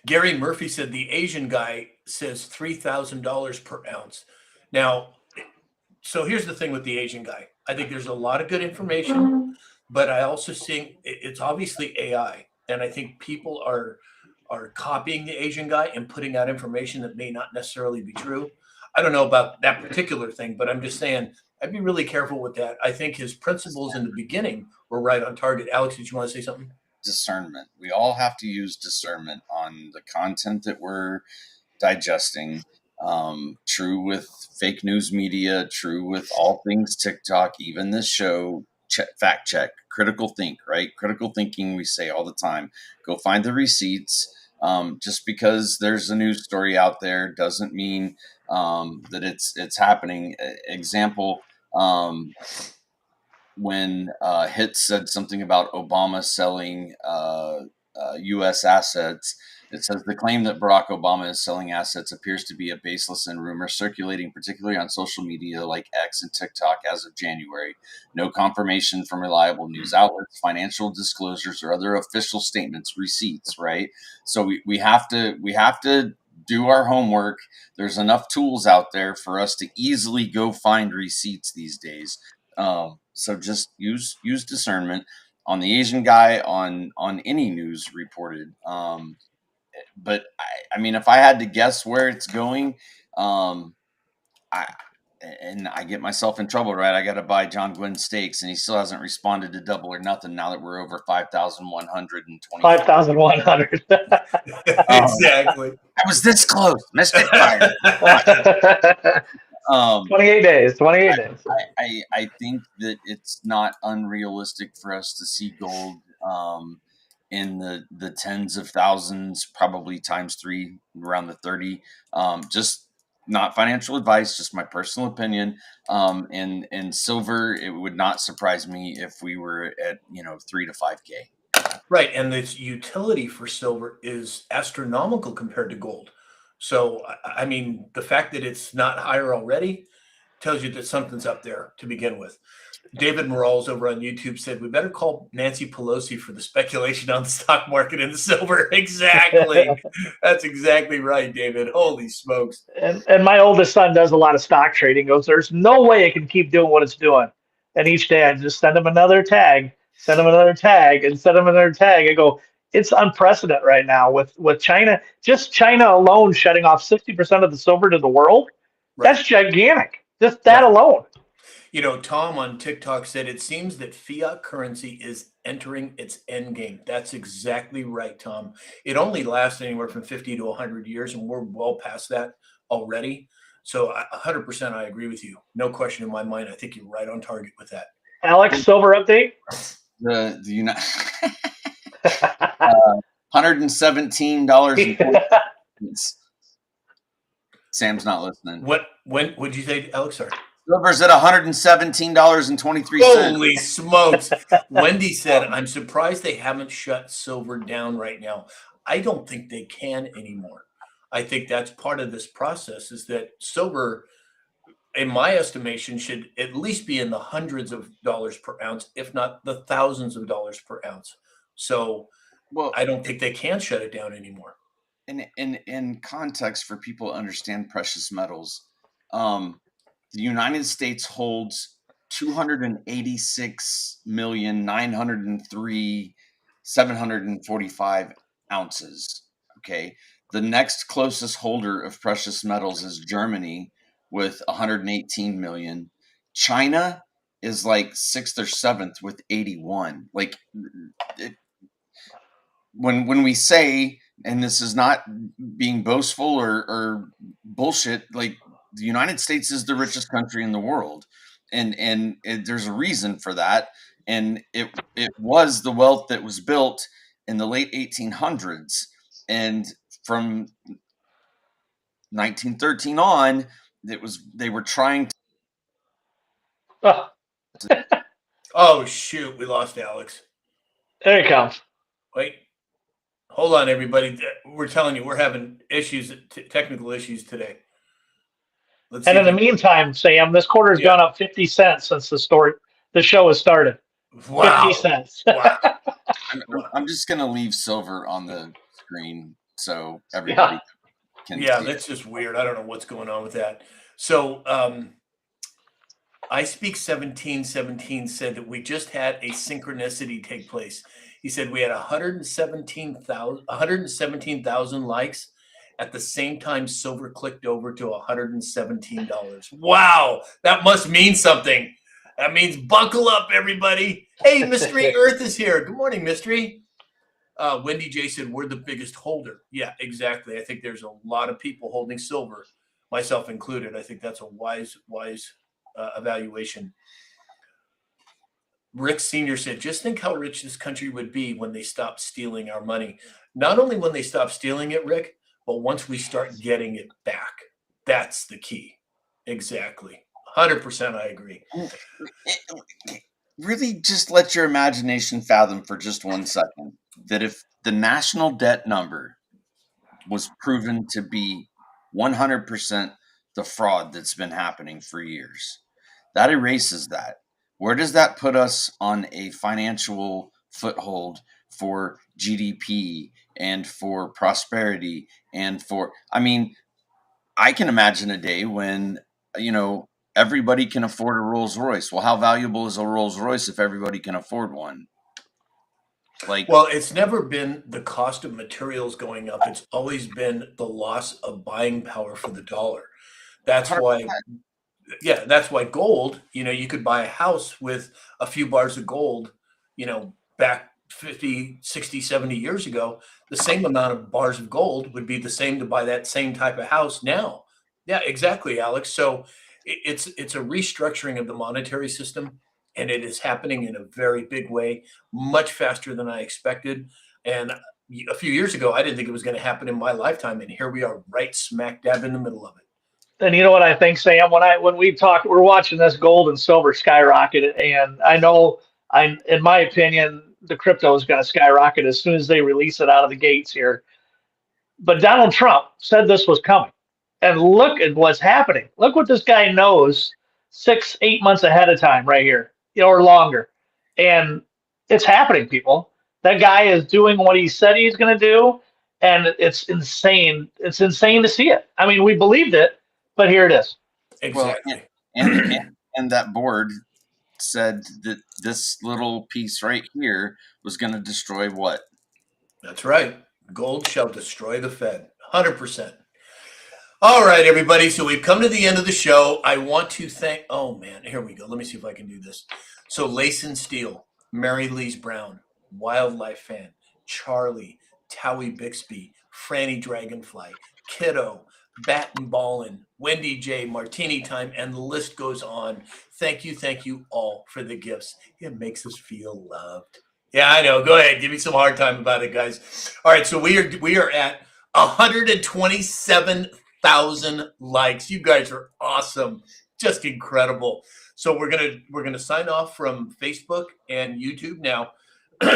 Speaker 1: Gary Murphy said the Asian guy says $3,000 per ounce. Now, so here's the thing with the Asian guy. I think there's a lot of good information, but I also think it's obviously AI. And I think people are are copying the Asian guy and putting out information that may not necessarily be true. I don't know about that particular thing, but I'm just saying I'd be really careful with that. I think his principles in the beginning were right on target. Alex, did you want to say something?
Speaker 3: Discernment. We all have to use discernment on the content that we're digesting. True with fake news media, true with all things TikTok, even this show. Fact check, critical think, right? Critical thinking, we say all the time. Go find the receipts. Just because there's a news story out there doesn't mean that it's happening. Example, when Hitz said something about Obama selling U.S. assets. It says the claim that Barack Obama is selling assets appears to be a baseless and rumor circulating, particularly on social media like X and TikTok as of January. No confirmation from reliable news outlets, financial disclosures, or other official statements, receipts. Right. So we have to do our homework. There's enough tools out there for us to easily go find receipts these days. So just use discernment on the Asian guy, on any news reported. But I mean, if I had to guess where it's going, I get myself in trouble, right? I got to buy John Gwynn steaks, and he still hasn't responded to Double or Nothing. Now that we're over 5,120,
Speaker 2: 5,100.
Speaker 1: Exactly.
Speaker 3: I was this close, missed it by
Speaker 2: 28 days. 28 days.
Speaker 3: I think that it's not unrealistic for us to see gold in the tens of thousands, probably times 3, around the 30. Just not financial advice, just my personal opinion. And silver, it would not surprise me if we were at 3 to 5K.
Speaker 1: Right, and its utility for silver is astronomical compared to gold. So, I mean, the fact that it's not higher already tells you that something's up there to begin with. David Morales over on YouTube said, we better call Nancy Pelosi for the speculation on the stock market and the silver. Exactly. That's exactly right, David. Holy smokes.
Speaker 2: And my oldest son does a lot of stock trading. Goes, there's no way it can keep doing what it's doing. And each day I just send him another tag, send him another tag, and send him another tag. I go, it's unprecedented right now with China. Just China alone shutting off 60% of the silver to the world.
Speaker 1: Right.
Speaker 2: That's gigantic. Just that alone.
Speaker 1: Tom on TikTok said it seems that fiat currency is entering its end game. That's exactly right, Tom. It only lasts anywhere from 50 to 100 years, and we're well past that already. So 100% I agree with you. No question in my mind. I think you're right on target with that.
Speaker 2: Alex, silver update?
Speaker 3: $117. Sam's not listening.
Speaker 1: When would you say, Alex? Sorry.
Speaker 3: Silver's at $117.23.
Speaker 1: Holy smokes. Wendy said, I'm surprised they haven't shut silver down right now. I don't think they can anymore. I think that's part of this process, is that silver, in my estimation, should at least be in the hundreds of dollars per ounce, if not the thousands of dollars per ounce. So I don't think they can shut it down anymore.
Speaker 3: In context, for people to understand precious metals, the United States holds 286,903,745 ounces. Okay. The next closest holder of precious metals is Germany with 118 million. China is like 6th or 7th with 81. Like when we say, and this is not being boastful or bullshit, like, the United States is the richest country in the world, and there's a reason for that. And it was the wealth that was built in the late 1800s, and from 1913 on, they were trying to.
Speaker 1: Oh shoot, we lost Alex.
Speaker 2: There he comes.
Speaker 1: Wait, hold on, everybody. We're telling you, we're having issues, technical issues today.
Speaker 2: And in the meantime, Sam, this quarter's gone up 50 cents since the show has started.
Speaker 1: Wow.
Speaker 2: 50 cents.
Speaker 1: Wow.
Speaker 3: I'm just going to leave silver on the screen so everybody can see.
Speaker 1: That's just weird. I don't know what's going on with that. So I Speak 1717 said that we just had a synchronicity take place. He said we had 117,000 likes. At the same time, silver clicked over to $117. Wow, that must mean something. That means buckle up, everybody. Hey, Mystery Earth is here. Good morning, Mystery. Wendy J said we're the biggest holder. Yeah, exactly. I think there's a lot of people holding silver, myself included. I think that's a wise evaluation. Rick Sr. said, just think how rich this country would be when they stop stealing our money. Not only when they stop stealing it, Rick, but once we start getting it back. That's the key. Exactly. 100% I agree.
Speaker 3: Really just let your imagination fathom for just 1 second that if the national debt number was proven to be 100% the fraud that's been happening for years, that erases that. Where does that put us on a financial foothold for GDP and for prosperity and for, I mean, I can imagine a day when, everybody can afford a Rolls Royce. Well, how valuable is a Rolls Royce if everybody can afford one?
Speaker 1: Well, it's never been the cost of materials going up. It's always been the loss of buying power for the dollar. That's
Speaker 3: 100%.
Speaker 1: why, yeah, that's why gold, you could buy a house with a few bars of gold, back 50, 60, 70 years ago. The same amount of bars of gold would be the same to buy that same type of house now. Yeah, exactly, Alex. So it's a restructuring of the monetary system, and it is happening in a very big way, much faster than I expected. And a few years ago, I didn't think it was going to happen in my lifetime, and here we are, right smack dab in the middle of it.
Speaker 2: And you know what I think, Sam? When we talk, we're watching this gold and silver skyrocket, and I know, in my opinion, the crypto is going to skyrocket as soon as they release it out of the gates here. But Donald Trump said this was coming, and look at what's happening. Look what this guy knows 6, 8 months ahead of time, right here, or longer, and it's happening, people. That guy is doing what he said he's going to do, and it's insane. It's insane to see it. I mean, we believed it, but here it is.
Speaker 1: Exactly.
Speaker 3: Well, and that board said that this little piece right here was going to destroy what?
Speaker 1: That's right. Gold shall destroy the Fed. 100%. All right, everybody. So we've come to the end of the show. I want to thank, oh man, here we go. Let me see if I can do this. So Layson Steele, Mary Lee's Brown, Wildlife Fan, Charlie, Towie Bixby, Franny Dragonfly, Kiddo, Bat and Ballin, Wendy J, Martini Time, and the list goes on. Thank you all for the gifts. It makes us feel loved. Yeah, I know. Go ahead. Give me some hard time about it, guys. All right, so we are at 127,000 likes. You guys are awesome. Just incredible. So we're gonna sign off from Facebook and YouTube now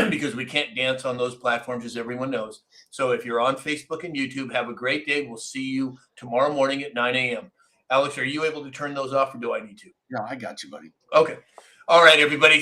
Speaker 1: because we can't dance on those platforms, as everyone knows. So if you're on Facebook and YouTube, have a great day. We'll see you tomorrow morning at 9 a.m. Alex, are you able to turn those off, or do I need to?
Speaker 3: Yeah, I got you, buddy.
Speaker 1: Okay. All right, everybody.